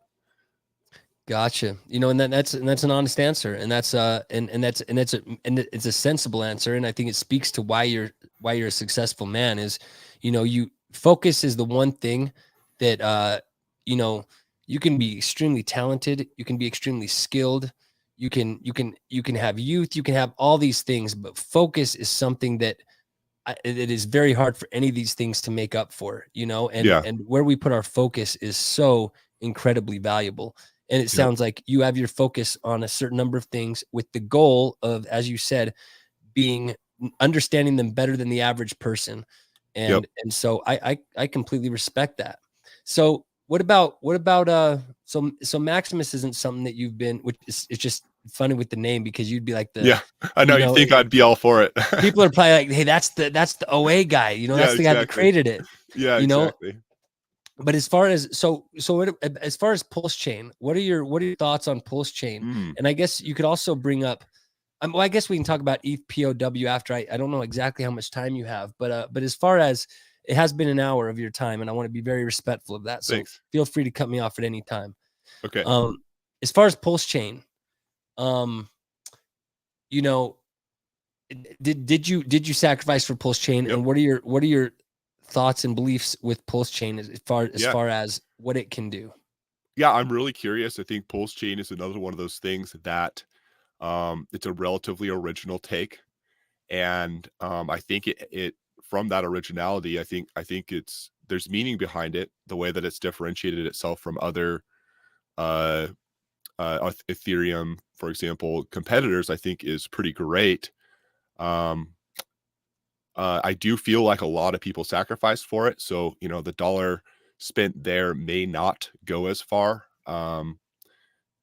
Gotcha. And that's an honest answer, and that's it's a sensible answer, and I think it speaks to why you're a successful man. Is you focus is the one thing that you can be extremely talented, you can be extremely skilled, you can have youth, you can have all these things, but focus is something that it is very hard for any of these things to make up for. And Yeah. where we put our focus is so incredibly valuable. And it sounds like you have your focus on a certain number of things with the goal of, as you said, being understanding them better than the average person. And so I completely respect that. So what about so Maximus isn't something that you've been, which is, it's just funny with the name, because you'd be like the, I know you think I'd be all for it. people are probably like, hey, that's the OA guy, you know, that's the guy that created it. Yeah, you know. exactly. But as far as as far as PulseChain, what are your thoughts on PulseChain? And I guess you could also bring up, well, I guess we can talk about ETH PoW after. I don't know exactly how much time you have, but as far as, it has been an hour of your time, and I want to be very respectful of that. So Thanks. feel free to cut me off at any time. Okay. As far as PulseChain, you know, did you sacrifice for PulseChain, and what are your thoughts and beliefs with PulseChain as far as what it can do? Yeah, I'm really curious. I think PulseChain is another one of those things that it's a relatively original take, and I think it from that originality, I think there's meaning behind it. The way that it's differentiated itself from other Ethereum, for example, competitors, I think is pretty great. I do feel like a lot of people sacrificed for it, so you know the dollar spent there may not go as far.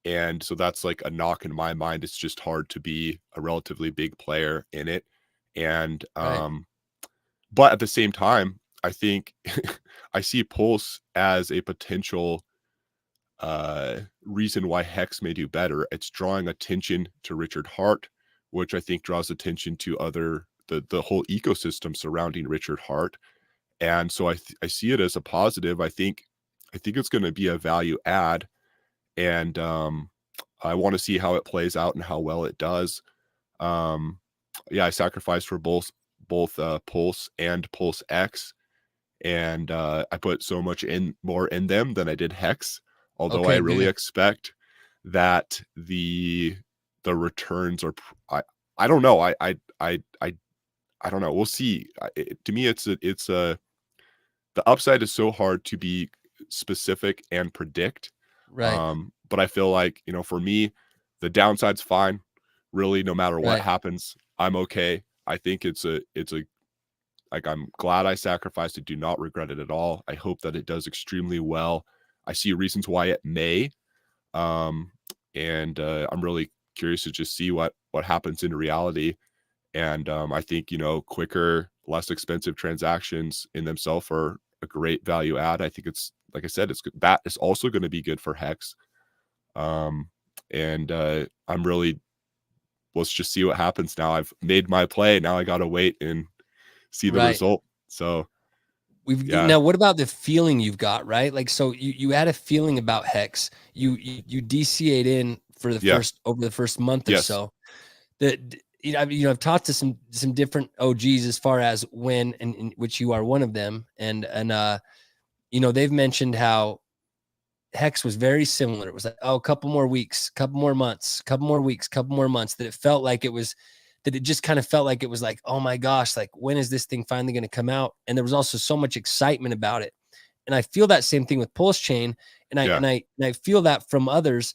And so that's like a knock in my mind. It's just hard to be a relatively big player in it. And but at the same time, I think I see Pulse as a potential reason why Hex may do better. It's drawing attention to Richard Hart, which I think draws attention to the whole ecosystem surrounding Richard Hart. And so I see it as a positive. I think it's going to be a value add, and I want to see how it plays out and how well it does. I sacrificed for both Pulse and Pulse X, and I put so much more in them than I did Hex. Although I really expect that the returns are, I don't know. I don't know. We'll see. To me, it's the upside is so hard to be specific and predict. Right. But I feel like, you know, for me, the downside's fine. Really, no matter what happens, I'm okay. I think it's a like, I'm glad I sacrificed it. Do not regret it at all. I hope that it does extremely well. I see reasons why it may. And I'm really curious to just see what happens in reality. And I think, you know, quicker, less expensive transactions in themselves are a great value add. I think it's, like I said, that is also going to be good for Hex. And I'm really, let's just see what happens now. I've made my play. Now I got to wait and see the result. So now, what about the feeling you've got, right? Like, so you had a feeling about Hex. You DCA'd in for the over the first month or so. I've talked to some different OGs as far as when, and which you are one of them, and you know, they've mentioned how Hex was very similar. It was like, oh, a couple more weeks, couple more months, couple more weeks, couple more months, that it felt like it was, that it just kind of felt like it was like, oh my gosh, like, when is this thing finally going to come out? And there was also so much excitement about it. And I feel that same thing with PulseChain, and I feel that from others.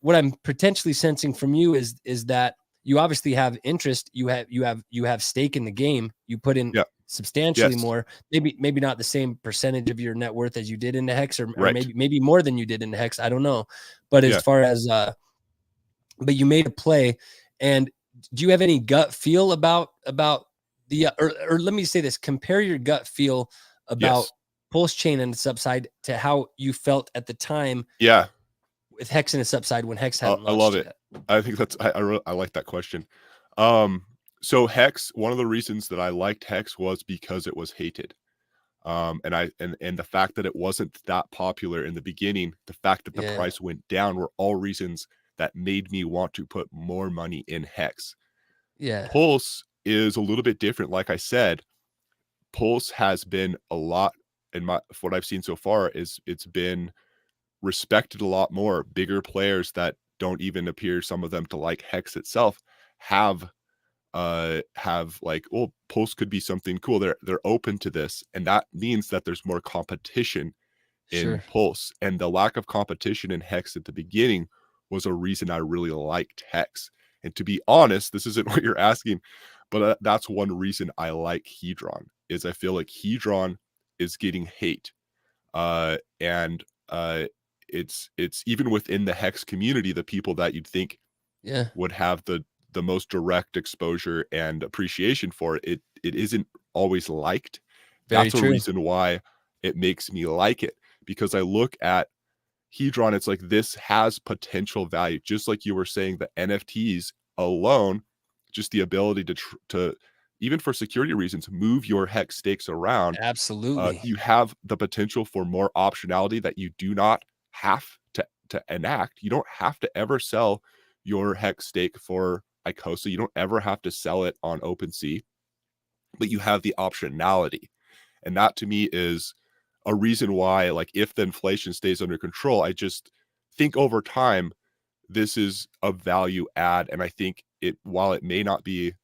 What I'm potentially sensing from you is that you obviously have interest. You have stake in the game. You put in substantially more, maybe not the same percentage of your net worth as you did in the Hex, or maybe more than you did in the Hex. I don't know. But as far as, but you made a play. And do you have any gut feel about the, or let me say this, compare your gut feel about PulseChain and its upside to how you felt at the time. With Hex and its upside when Hex hadn't launched. I love it. Yet. I think that's, I like that question. So Hex, one of the reasons that I liked Hex was because it was hated. And the fact that it wasn't that popular in the beginning, the fact that the price went down, were all reasons that made me want to put more money in Hex. Pulse is a little bit different. Like I said, Pulse has been a lot, in what I've seen so far, is it's been respected a lot more. Bigger players that don't even appear, some of them, to like Hex itself, have like, oh, Pulse could be something cool. They're open to this, and that means that there's more competition in Sure. Pulse, and the lack of competition in HEX at the beginning was a reason I really liked HEX. And to be honest, this isn't what you're asking, but that's one reason I like Hedron, is I feel like Hedron is getting hate. And it's even within the HEX community, the people that you'd think Yeah. would have the most direct exposure and appreciation for it, it isn't always liked. Very That's a true. reason why it makes me like it, because I look at Hedron, it's like this has potential value. Just like you were saying, the NFTs alone, just the ability to even for security reasons, move your HEX stakes around. Absolutely. You have the potential for more optionality that you do not have to enact. You don't have to ever sell your HEX stake for ICOSA. You don't ever have to sell it on OpenSea, but you have the optionality. And that to me is a reason why, like, if the inflation stays under control, I just think over time, this is a value add. And I think it, while it may not be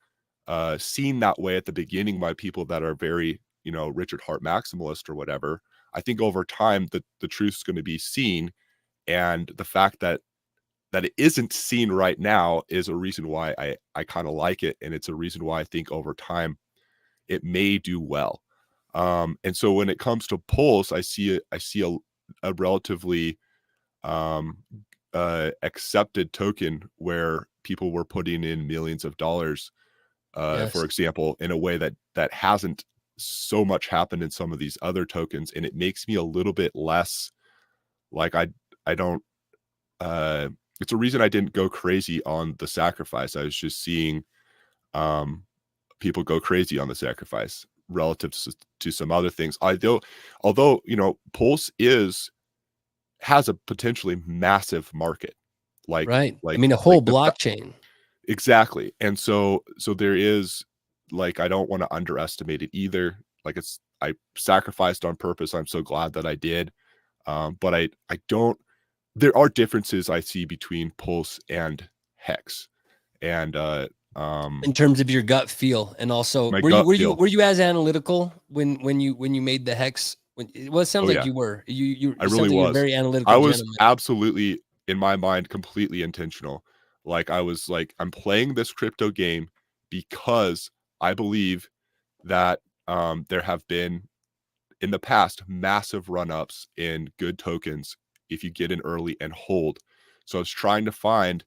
seen that way at the beginning by people that are very, Richard Hart maximalist or whatever, I think over time the truth is going to be seen. And the fact that it isn't seen right now is a reason why I kind of like it. And it's a reason why I think over time it may do well. And so when it comes to Pulse, I see a relatively accepted token where people were putting in millions of dollars, Yes. for example, in a way that hasn't so much happened in some of these other tokens. And it makes me a little bit less like I don't it's a reason I didn't go crazy on the sacrifice. I was just seeing people go crazy on the sacrifice relative to some other things. Although Pulse has a potentially massive market, Right. I mean, a whole the blockchain. exactly. And so there is, like, I don't want to underestimate it either. Like, I sacrificed on purpose. I'm so glad that I did. But I don't, there are differences I see between Pulse and HEX. And In terms of your gut feel, and also my were you gut were you feel. were you as analytical when you made the hex? Well, it sounds Oh like yeah, you were. You I it really sounds like you're a was. very I analytical was gentleman. absolutely, in my mind, completely intentional. Like, I was like, I'm playing this crypto game because I believe that there have been in the past massive run-ups in good tokens if you get in early and hold. So I was trying to find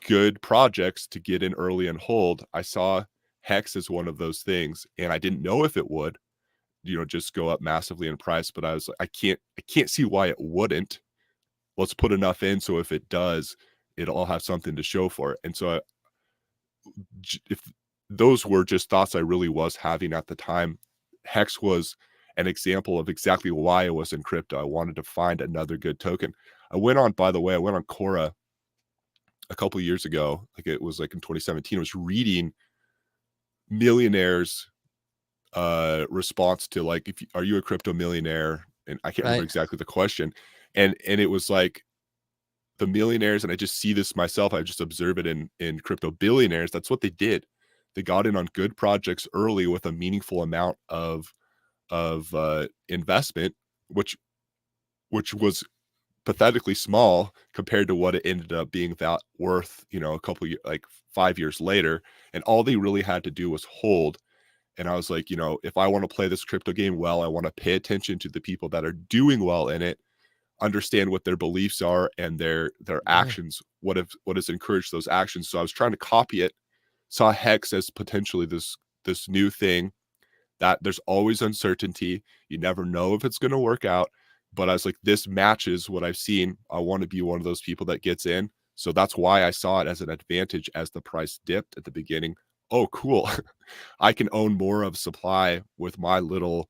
good projects to get in early and hold. I saw Hex as one of those things, and I didn't know if it would, just go up massively in price. But I was like, I can't see why it wouldn't. Let's put enough in so if it does, it'll all have something to show for it. And so if those were just thoughts I really was having at the time, Hex was an example of exactly why I was in crypto. I wanted to find another good token. By the way, I went on Quora a couple years ago, like it was like in 2017. I was reading millionaires response to, like, are you a crypto millionaire? And I can't remember Right. exactly the question. And it was like the millionaires, and I just see this myself. I just observe it in crypto billionaires. That's what they did. They got in on good projects early with a meaningful amount of investment, which was pathetically small compared to what it ended up being worth, a couple years, like 5 years later. And all they really had to do was hold. And I was like, if I want to play this crypto game well, I want to pay attention to the people that are doing well in it, understand what their beliefs are and their Yeah. actions, what has encouraged those actions. So I was trying to copy it, saw Hex as potentially this new thing that there's always uncertainty. You never know if it's going to work out. But I was like, this matches what I've seen. I want to be one of those people that gets in. So that's why I saw it as an advantage as the price dipped at the beginning. Oh, cool. I can own more of supply with my little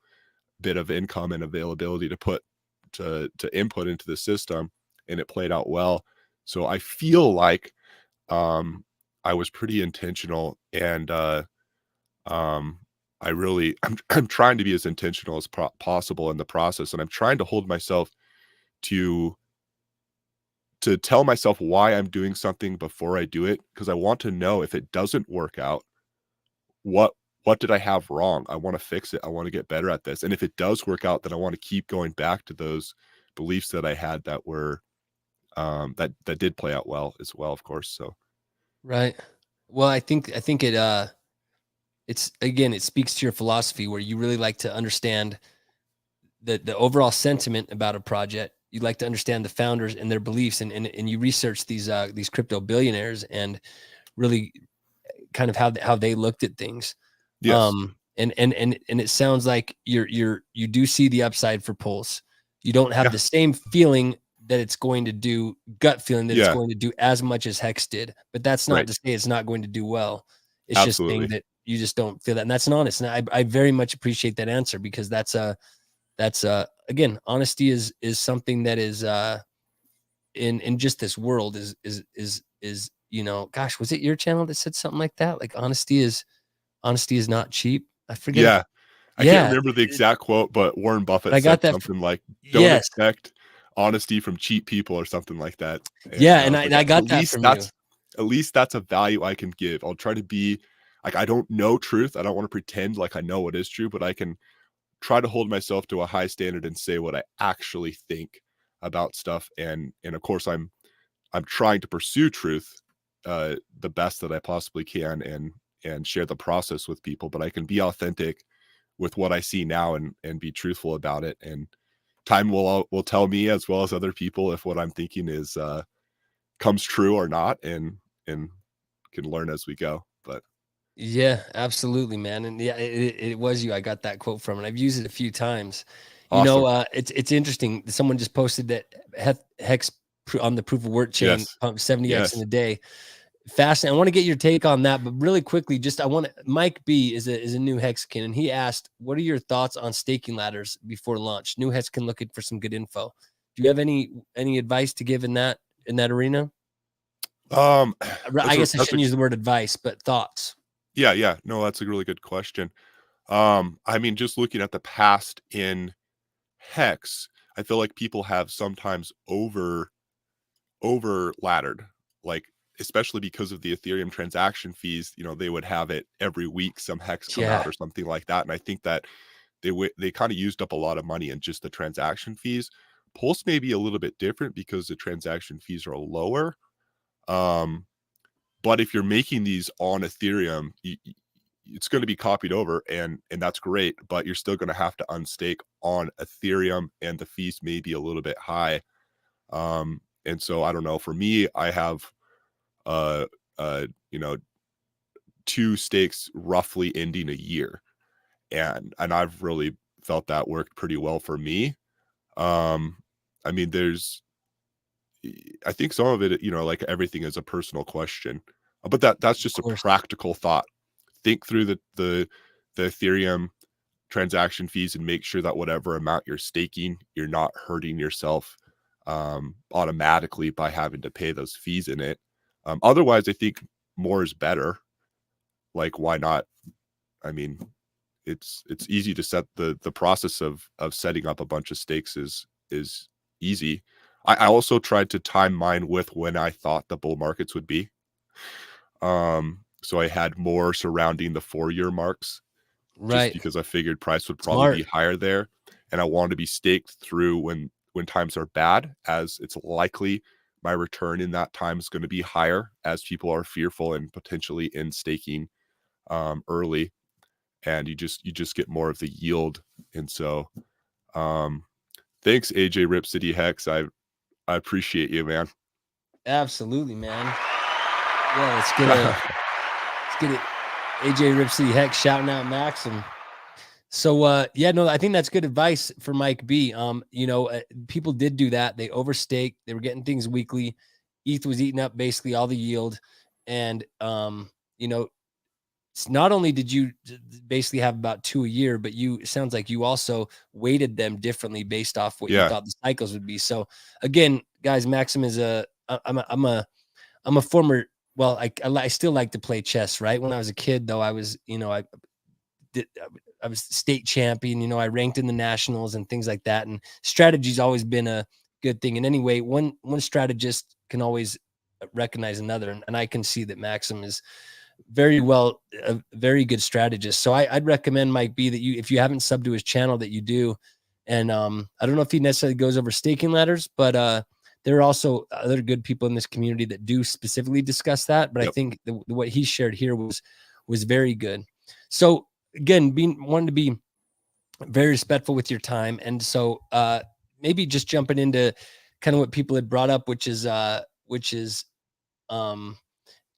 bit of income and availability to put to input into the system, and it played out well. So I feel like I was pretty intentional, and I'm trying to be as intentional as possible in the process, and I'm trying to hold myself to tell myself why I'm doing something before I do it, because I want to know if it doesn't work out, what what did I have wrong? I want to fix it. I want to get better at this. And if it does work out, then I want to keep going back to those beliefs that I had that were that did play out well as well, of course. So Right. Well, I think it's, again, it speaks to your philosophy where you really like to understand the overall sentiment about a project. You like to understand the founders and their beliefs, and you research these crypto billionaires and really kind of how they looked at things. yes, And it sounds like you do see the upside for Pulse. You don't have yeah, the same feeling that it's going to do, gut feeling that it's yeah, going to do as much as Hex did, but that's not right, to say it's not going to do well. It's just saying absolutely, that you just don't feel that. And that's an honest. And I very much appreciate that answer, because that's again, honesty is something that is in just this world is, you know, gosh, was it your channel that said something like that? Like honesty is not cheap. I forget if, yeah. I can't yeah, remember the exact quote, but Warren but Buffett I said got that. something like, "Don't Yes. expect honesty from cheap people," or something like that. Yeah. And I And was like, I got that from you. at least that's a value I can give. I'll try to be like, I don't know truth. I don't want to pretend like I know what is true, but I can try to hold myself to a high standard and say what I actually think about stuff. And of course, I'm trying to pursue truth the best that I possibly can, and share the process with people. But I can be authentic with what I see now, and be truthful about it. And time will tell me, as well as other people, if what I'm thinking is comes true or not, and can learn as we go. But Yeah, absolutely, man. And yeah, it was you. I got that quote from, and I've used it a few times. You know, awesome. it's interesting. Someone just posted that Hex on the proof of work chain Yes. pumped 70x in Yes. a day. Fascinating. I want to get your take on that, but really quickly, just I want to, Mike B is a new Hexkin, and he asked, "What are your thoughts on staking ladders before launch?" New Hexkin looking for some good info. Do you have any advice to give in that arena? Um, I guess I that's a shouldn't use the word advice, but thoughts. yeah, yeah. No, that's a really good question. I mean, just looking at the past in Hex, I feel like people have sometimes over laddered, like, especially because of the Ethereum transaction fees. They would have it every week, some Hex come out Yeah, or something like that. And I think that they kind of used up a lot of money in just the transaction fees. Pulse may be a little bit different because the transaction fees are lower. Um, but if you're making these on Ethereum, it's going to be copied over, and that's great, but you're still going to have to unstake on Ethereum, and the fees may be a little bit high. And so I don't know. For me, I have uh you know, two stakes roughly ending a year, and I've really felt that worked pretty well for me. Um, I mean, I think some of it, like everything is a personal question, but that's of just a course. practical thought. Think through the Ethereum transaction fees, and make sure that whatever amount you're staking, you're not hurting yourself automatically by having to pay those fees in it. Otherwise, I think more is better. Like, why not? I mean, it's easy to set the process of setting up a bunch of stakes is easy. I also tried to time mine with when I thought the bull markets would be. So I had more surrounding the 4-year marks, just Right. because I figured price would probably be Smart. higher there, and I wanted to be staked through when times are bad, as it's likely my return in that time is going to be higher, as people are fearful and potentially in staking early, and you just get more of the yield. And so um thanks, AJ Rip City Hex. I appreciate you, man. Absolutely, man. Yeah, let's get it. AJ Ripsy Hex shouting out Maxim. So yeah, no, I think that's good advice for Mike B. People did do that. They overstaked, they were getting things weekly. ETH was eating up basically all the yield. And you know, not only did you basically have about 2 a year, but it sounds like you also weighted them differently based off what you Yeah. thought the cycles would be. So again, guys, Maxim is I'm a former, well, I still like to play chess, right? When I was a kid, though, I was, did, I was state champion, I ranked in the nationals and things like that. And strategy's always been a good thing. And anyway, one strategist can always recognize another. And I can see that Maxim is very well, a very good strategist. So I'd recommend Mike B that if you haven't subbed to his channel, that you do. And I don't know if he necessarily goes over staking ladders, but there are also other good people in this community that do specifically discuss that. But I think what he shared here was very good. So again, wanting to be very respectful with your time. And so maybe just jumping into kind of what people had brought up, which is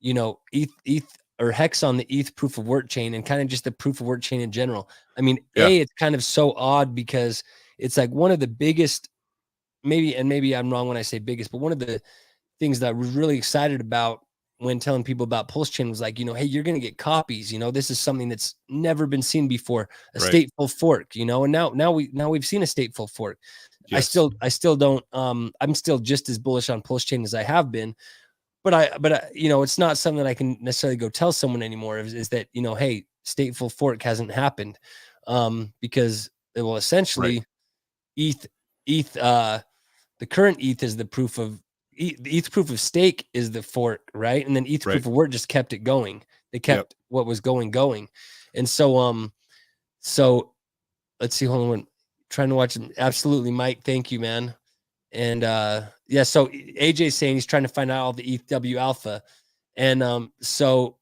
you know, ETH or HEX on the ETH proof of work chain, and kind of just the proof of work chain in general. I mean, it's kind of so odd because it's like one of the biggest, maybe I'm wrong when I say biggest, but one of the things that I was really excited about when telling people about PulseChain was like, you know, hey, you're going to get copies. You know, this is something that's never been seen before, a stateful fork, you know, and now we've seen a stateful fork. Yes. I still don't, I'm still just as bullish on PulseChain as I have been, but I, you know, it's not something that I can necessarily go tell someone anymore is that, you know, hey, stateful fork hasn't happened. Because it will essentially ETH, the current ETH is the proof of ETH proof of stake is the fork, right? And then ETH proof of work just kept it going. They kept what was going. And so, so let's see, hold on, trying to watch them. Absolutely, Mike. Thank you, man. And yeah, so AJ's saying he's trying to find out all the ETHW alpha. And so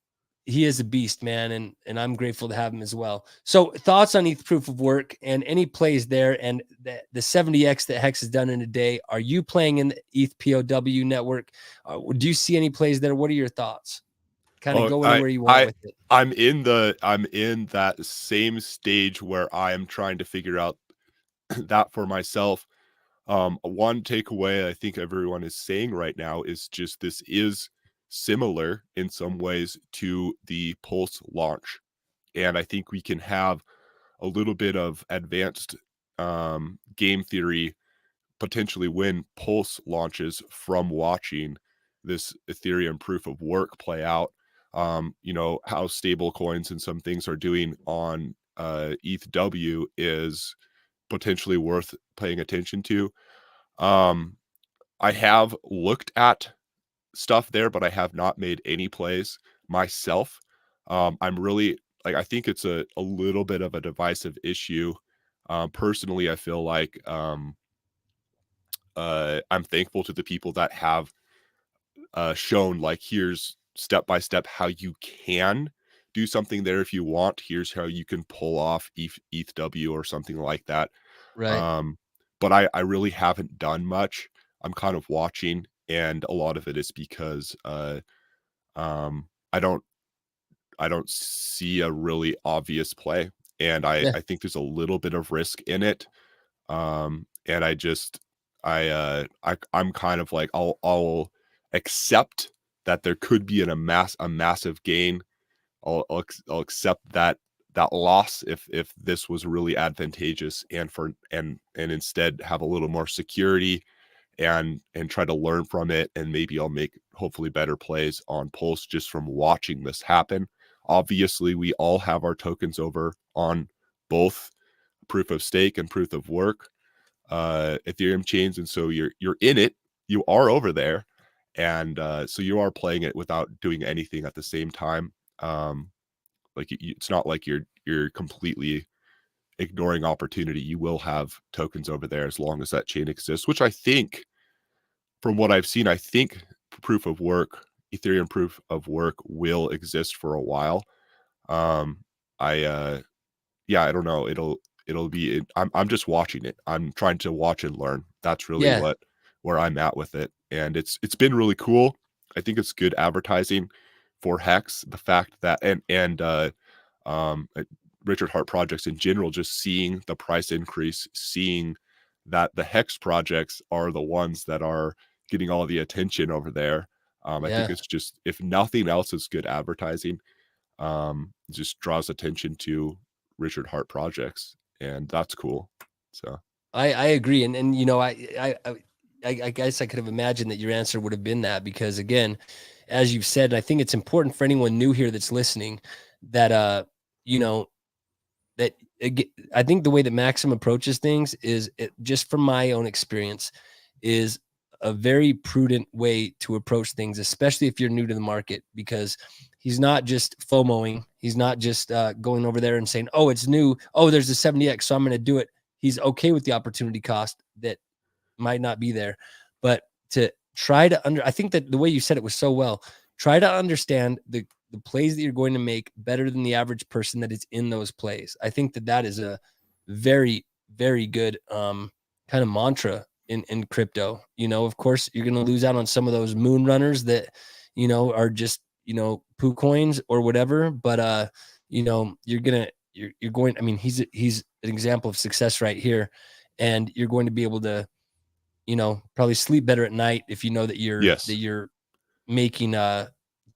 he is a beast, man, and I'm grateful to have him as well. So thoughts on ETH proof of work and any plays there, and the 70x that Hex has done in a day. Are you playing in the ETH PoW network? Do you see any plays there? What are your thoughts? Kind of go anywhere you want with it. I'm in that same stage where I am trying to figure out that for myself. One takeaway I think everyone is saying right now is just this is similar in some ways to the Pulse launch. And I think we can have a little bit of advanced game theory potentially when Pulse launches from watching this Ethereum proof of work play out. You know, how stable coins and some things are doing on ETHW is potentially worth paying attention to. I have looked at stuff there, but I have not made any plays myself. I'm really I think it's a little bit of a divisive issue. Personally, I feel like I'm thankful to the people that have shown here's step by step how you can do something there if you want. Here's how you can pull off ETHW or something like that. Right. But I really haven't done much. I'm kind of watching, and a lot of it is because I don't see a really obvious play, and I think there's a little bit of risk in it. And I'm kind of like I'll accept that there could be a massive gain. I'll accept that loss if this was really advantageous, and instead have a little more security and try to learn from it, and maybe I'll make hopefully better plays on Pulse just from watching this happen. Obviously, we all have our tokens over on both proof of stake and proof of work Ethereum chains, and so you're in it, you are over there, and so you are playing it without doing anything at the same time. It's not like you're completely ignoring opportunity. You will have tokens over there as long as that chain exists, which I think, from what I've seen, I think proof of work, Ethereum proof of work will exist for a while. I don't know. It'll be. I'm just watching it. I'm trying to watch and learn. That's really where I'm at with it, and it's been really cool. I think it's good advertising for Hex. The fact that Richard Hart projects in general, just seeing the price increase, seeing that the Hex projects are the ones that are getting all the attention over there. I think it's just, if nothing else, is good advertising. It just draws attention to Richard Hart projects, and that's cool. So I agree, and you know, I guess I could have imagined that your answer would have been that, because again, as you've said, I think it's important for anyone new here that's listening that you know, that I think the way that Maxim approaches things is, just from my own experience, is a very prudent way to approach things, especially if you're new to the market, because he's not just FOMOing. He's not just going over there and saying, oh, it's new. Oh, there's a 70X, so I'm going to do it. He's okay with the opportunity cost that might not be there. But to try to I think that the way you said it was so well, try to understand the plays that you're going to make better than the average person that is in those plays. I think that that is a very, very good kind of mantra in crypto. You know, of course, you're going to lose out on some of those moon runners that, you know, are just, you know, poo coins or whatever. But, you know, you're going, I mean, he's an example of success right here. And you're going to be able to, you know, probably sleep better at night if you know that you're making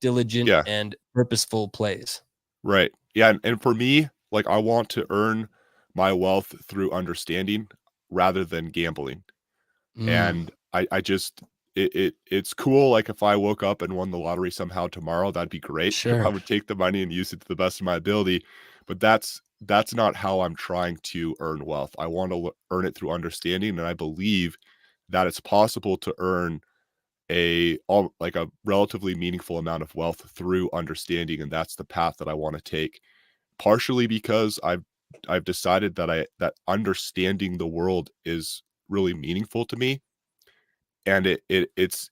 diligent Yeah. and purposeful plays. Right. Yeah. And for me, like, I want to earn my wealth through understanding rather than gambling. And I just, it's cool. Like, if I woke up and won the lottery somehow tomorrow, that'd be great. Sure. I would take the money and use it to the best of my ability. But that's not how I'm trying to earn wealth. I want to earn it through understanding. And I believe that it's possible to earn a relatively meaningful amount of wealth through understanding, and that's the path that I want to take, partially because I've decided that understanding the world is really meaningful to me, and it's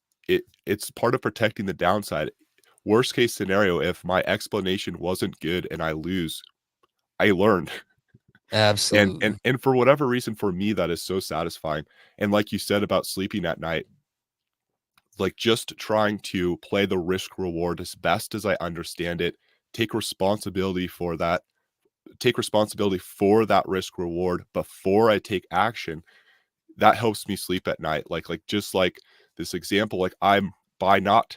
part of protecting the downside. Worst case scenario, if my explanation wasn't good and I lose, I learned. Absolutely. And for whatever reason, for me, that is so satisfying. And like you said about sleeping at night, like, just trying to play the risk reward as best as I understand it, take responsibility for that risk reward before I take action. That helps me sleep at night. Like just like this example, like, I'm, by not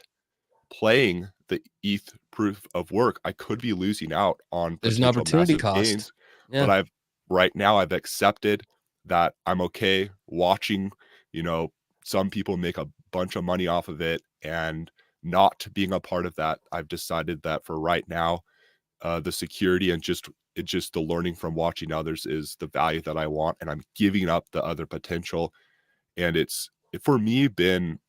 playing the ETH proof of work, I could be losing out on There's an potential opportunity massive cost. gains. Yeah. But right now I've accepted that I'm okay watching, you know, some people make a bunch of money off of it, and not being a part of that. I've decided that for right now, the security and just the learning from watching others is the value that I want, and I'm giving up the other potential. And it's, for me, been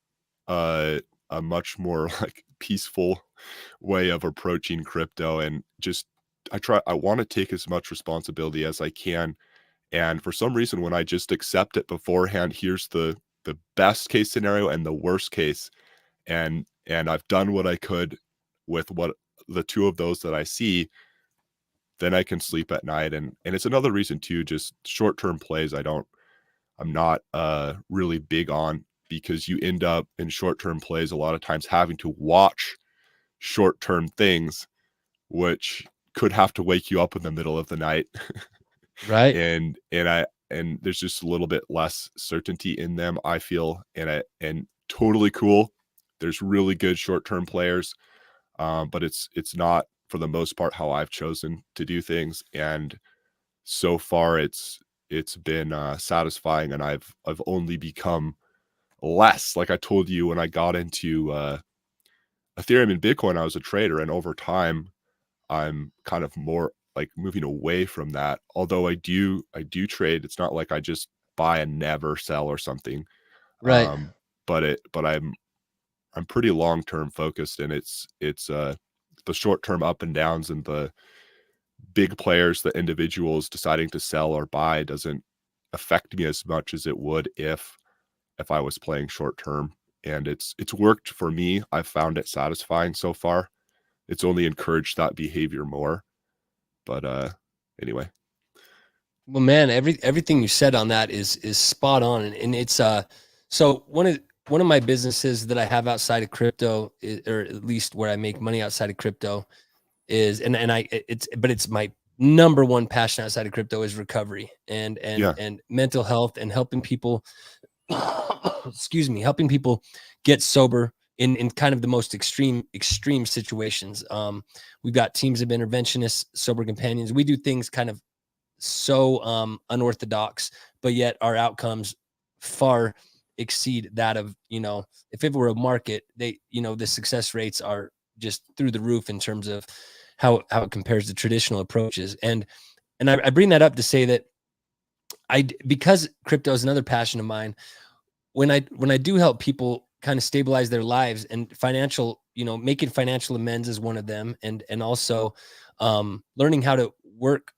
a much more like peaceful way of approaching crypto. And just, I want to take as much responsibility as I can. And for some reason, when I just accept it beforehand, here's the best case scenario and the worst case, and I've done what I could with what the two of those that I see, then I can sleep at night. And it's another reason too, just short-term plays I'm not really big on, because you end up in short-term plays a lot of times having to watch short-term things, which could have to wake you up in the middle of the night. Right. And there's just a little bit less certainty in them, I feel. And totally cool. There's really good short-term players, but it's not, for the most part, how I've chosen to do things. And so far it's been satisfying, and I've only become less. Like I told you, when I got into Ethereum and Bitcoin, I was a trader, and over time I'm kind of more like moving away from that. Although I do trade. It's not like I just buy and never sell or something. Right. But I'm pretty long-term focused, and it's the short-term up and downs and the big players, the individuals deciding to sell or buy, doesn't affect me as much as it would if I was playing short-term. And it's worked for me. I've found it satisfying so far. It's only encouraged that behavior more. But anyway. Well, man, everything you said on that is spot on. And it's so one of my businesses that I have outside of crypto or at least where I make money outside of crypto is, but it's my number one passion outside of crypto is recovery and mental health, and helping people excuse me, helping people get sober in kind of the most extreme situations. We've got teams of interventionists, sober companions. We do things kind of so unorthodox, but yet our outcomes far exceed that of, you know, if it were a market, they, you know, the success rates are just through the roof in terms of how it compares to traditional approaches. And I bring that up to say that because crypto is another passion of mine, when I do help people kind of stabilize their lives, and financial making financial amends is one of them, and also learning how to work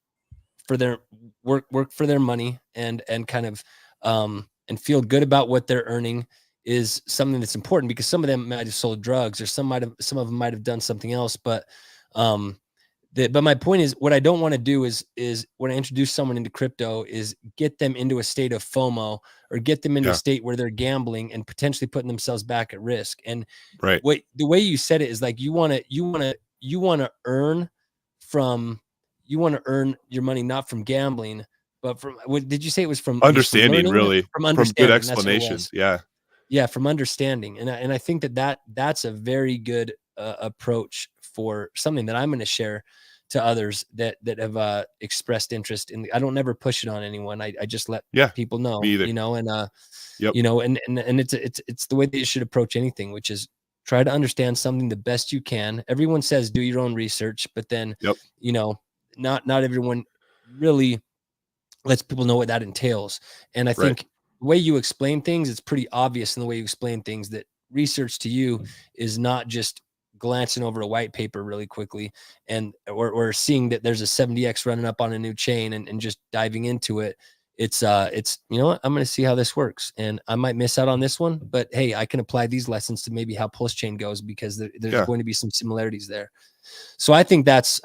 for their money and kind of and feel good about what they're earning is something that's important, because some of them might have sold drugs, or some of them might have done something else. But but my point is, what I don't want to do is when I introduce someone into crypto is get them into a state of FOMO, or get them into a state where they're gambling and potentially putting themselves back at risk. And Right. the way you said it is like, you want to earn your money, not from gambling, but from, what did you say it was from? Understanding, It was from learning, really. from From good understanding. That's what it explanations. was. Yeah, from understanding. And I think that's a very good approach for something that I'm going to share to others that have expressed interest in. I don't never push it on anyone. I just let people know, me either. and and it's the way that you should approach anything, which is try to understand something the best you can. Everyone says do your own research, but then not everyone really lets people know what that entails. And I think the way you explain things, it's pretty obvious in the way you explain things that research to you is not just glancing over a white paper really quickly and or seeing that there's a 70x running up on a new chain and just diving into it. It's you know what, I'm going to see how this works, and I might miss out on this one, but hey, I can apply these lessons to maybe how PulseChain goes, because there's going to be some similarities there. So I think that's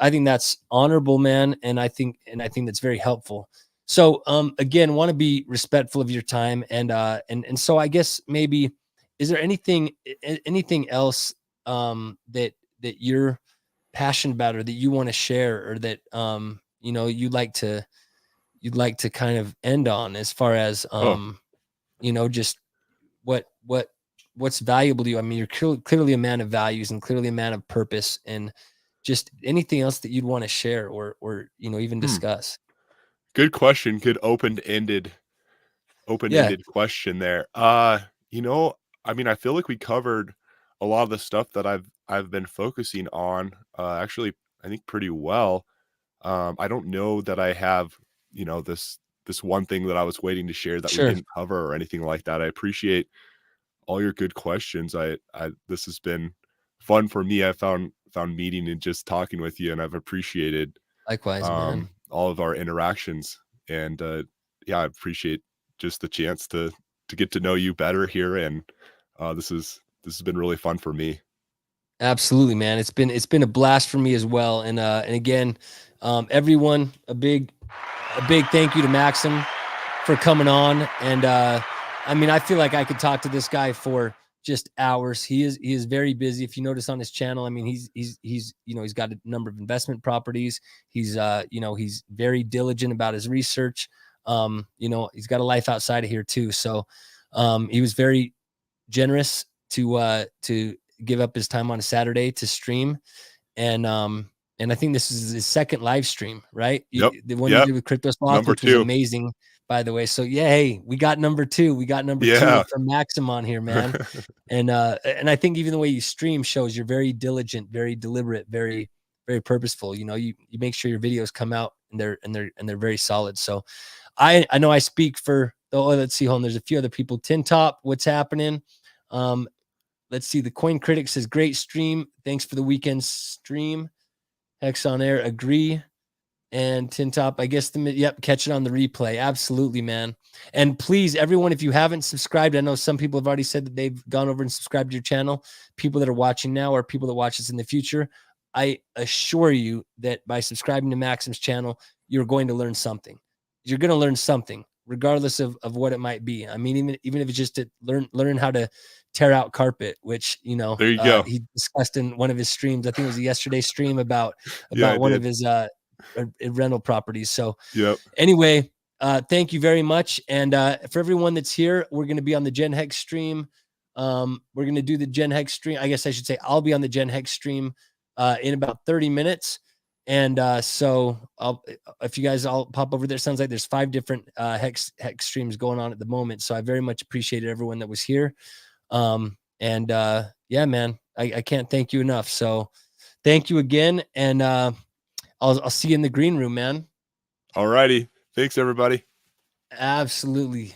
honorable, man, and I think that's very helpful. So again, want to be respectful of your time, and so I guess maybe, is there anything else that you're passionate about, or that you want to share, or that you'd like to kind of end on, as far as just what's valuable to you? I mean, you're clearly a man of values and clearly a man of purpose, and just anything else that you'd want to share or even discuss. Good question. Good open-ended question there. I mean, I feel like we covered a lot of the stuff that I've been focusing on, actually, I think pretty well. I don't know that I have, this one thing that I was waiting to share that we didn't cover or anything like that. I appreciate all your good questions. This has been fun for me. I found meeting and just talking with you, and I've appreciated Likewise, man. all of our interactions. And I appreciate just the chance to get to know you better here. And this has been really fun for me. Absolutely, man. It's been a blast for me as well. And again, everyone, a big thank you to Maxim for coming on. And I mean, I feel like I could talk to this guy for just hours. He is very busy. If you notice on his channel, I mean, he's got a number of investment properties. He's he's very diligent about his research. He's got a life outside of here too. So he was very generous to give up his time on a Saturday to stream. And I think this is his second live stream, right? The one you did with Crypto Sloth, which was amazing, by the way. So yeah, hey, we got number two. We got number two from Maxim on here, man. And I think even the way you stream shows you're very diligent, very deliberate, very, very purposeful. You make sure your videos come out and they're very solid. So I know I speak for let's see, hold on, there's a few other people. Tin Top, what's happening? Let's see. The Coin Critic says, great stream. Thanks for the weekend stream. Hex on air, agree. And Tin Top, I guess, catch it on the replay. Absolutely, man. And please, everyone, if you haven't subscribed, I know some people have already said that they've gone over and subscribed to your channel. People that are watching now or people that watch this in the future, I assure you that by subscribing to Maxim's channel, you're going to learn something. You're going to learn something, regardless of what it might be. I mean, even if it's just to learn how to tear out carpet, which there you go. He discussed in one of his streams. I think it was a yesterday's stream about one of his rental properties. So anyway, thank you very much. And for everyone that's here, we're going to be on the Gen HEX stream. We're going to do the Gen HEX stream. I guess I should say I'll be on the Gen HEX stream in about 30 minutes. And so if you guys all pop over there, sounds like there's 5 different hex streams going on at the moment. So I very much appreciated everyone that was here. Yeah, man, I can't thank you enough. So thank you again. And I'll see you in the green room, man. All righty. Thanks, everybody. Absolutely.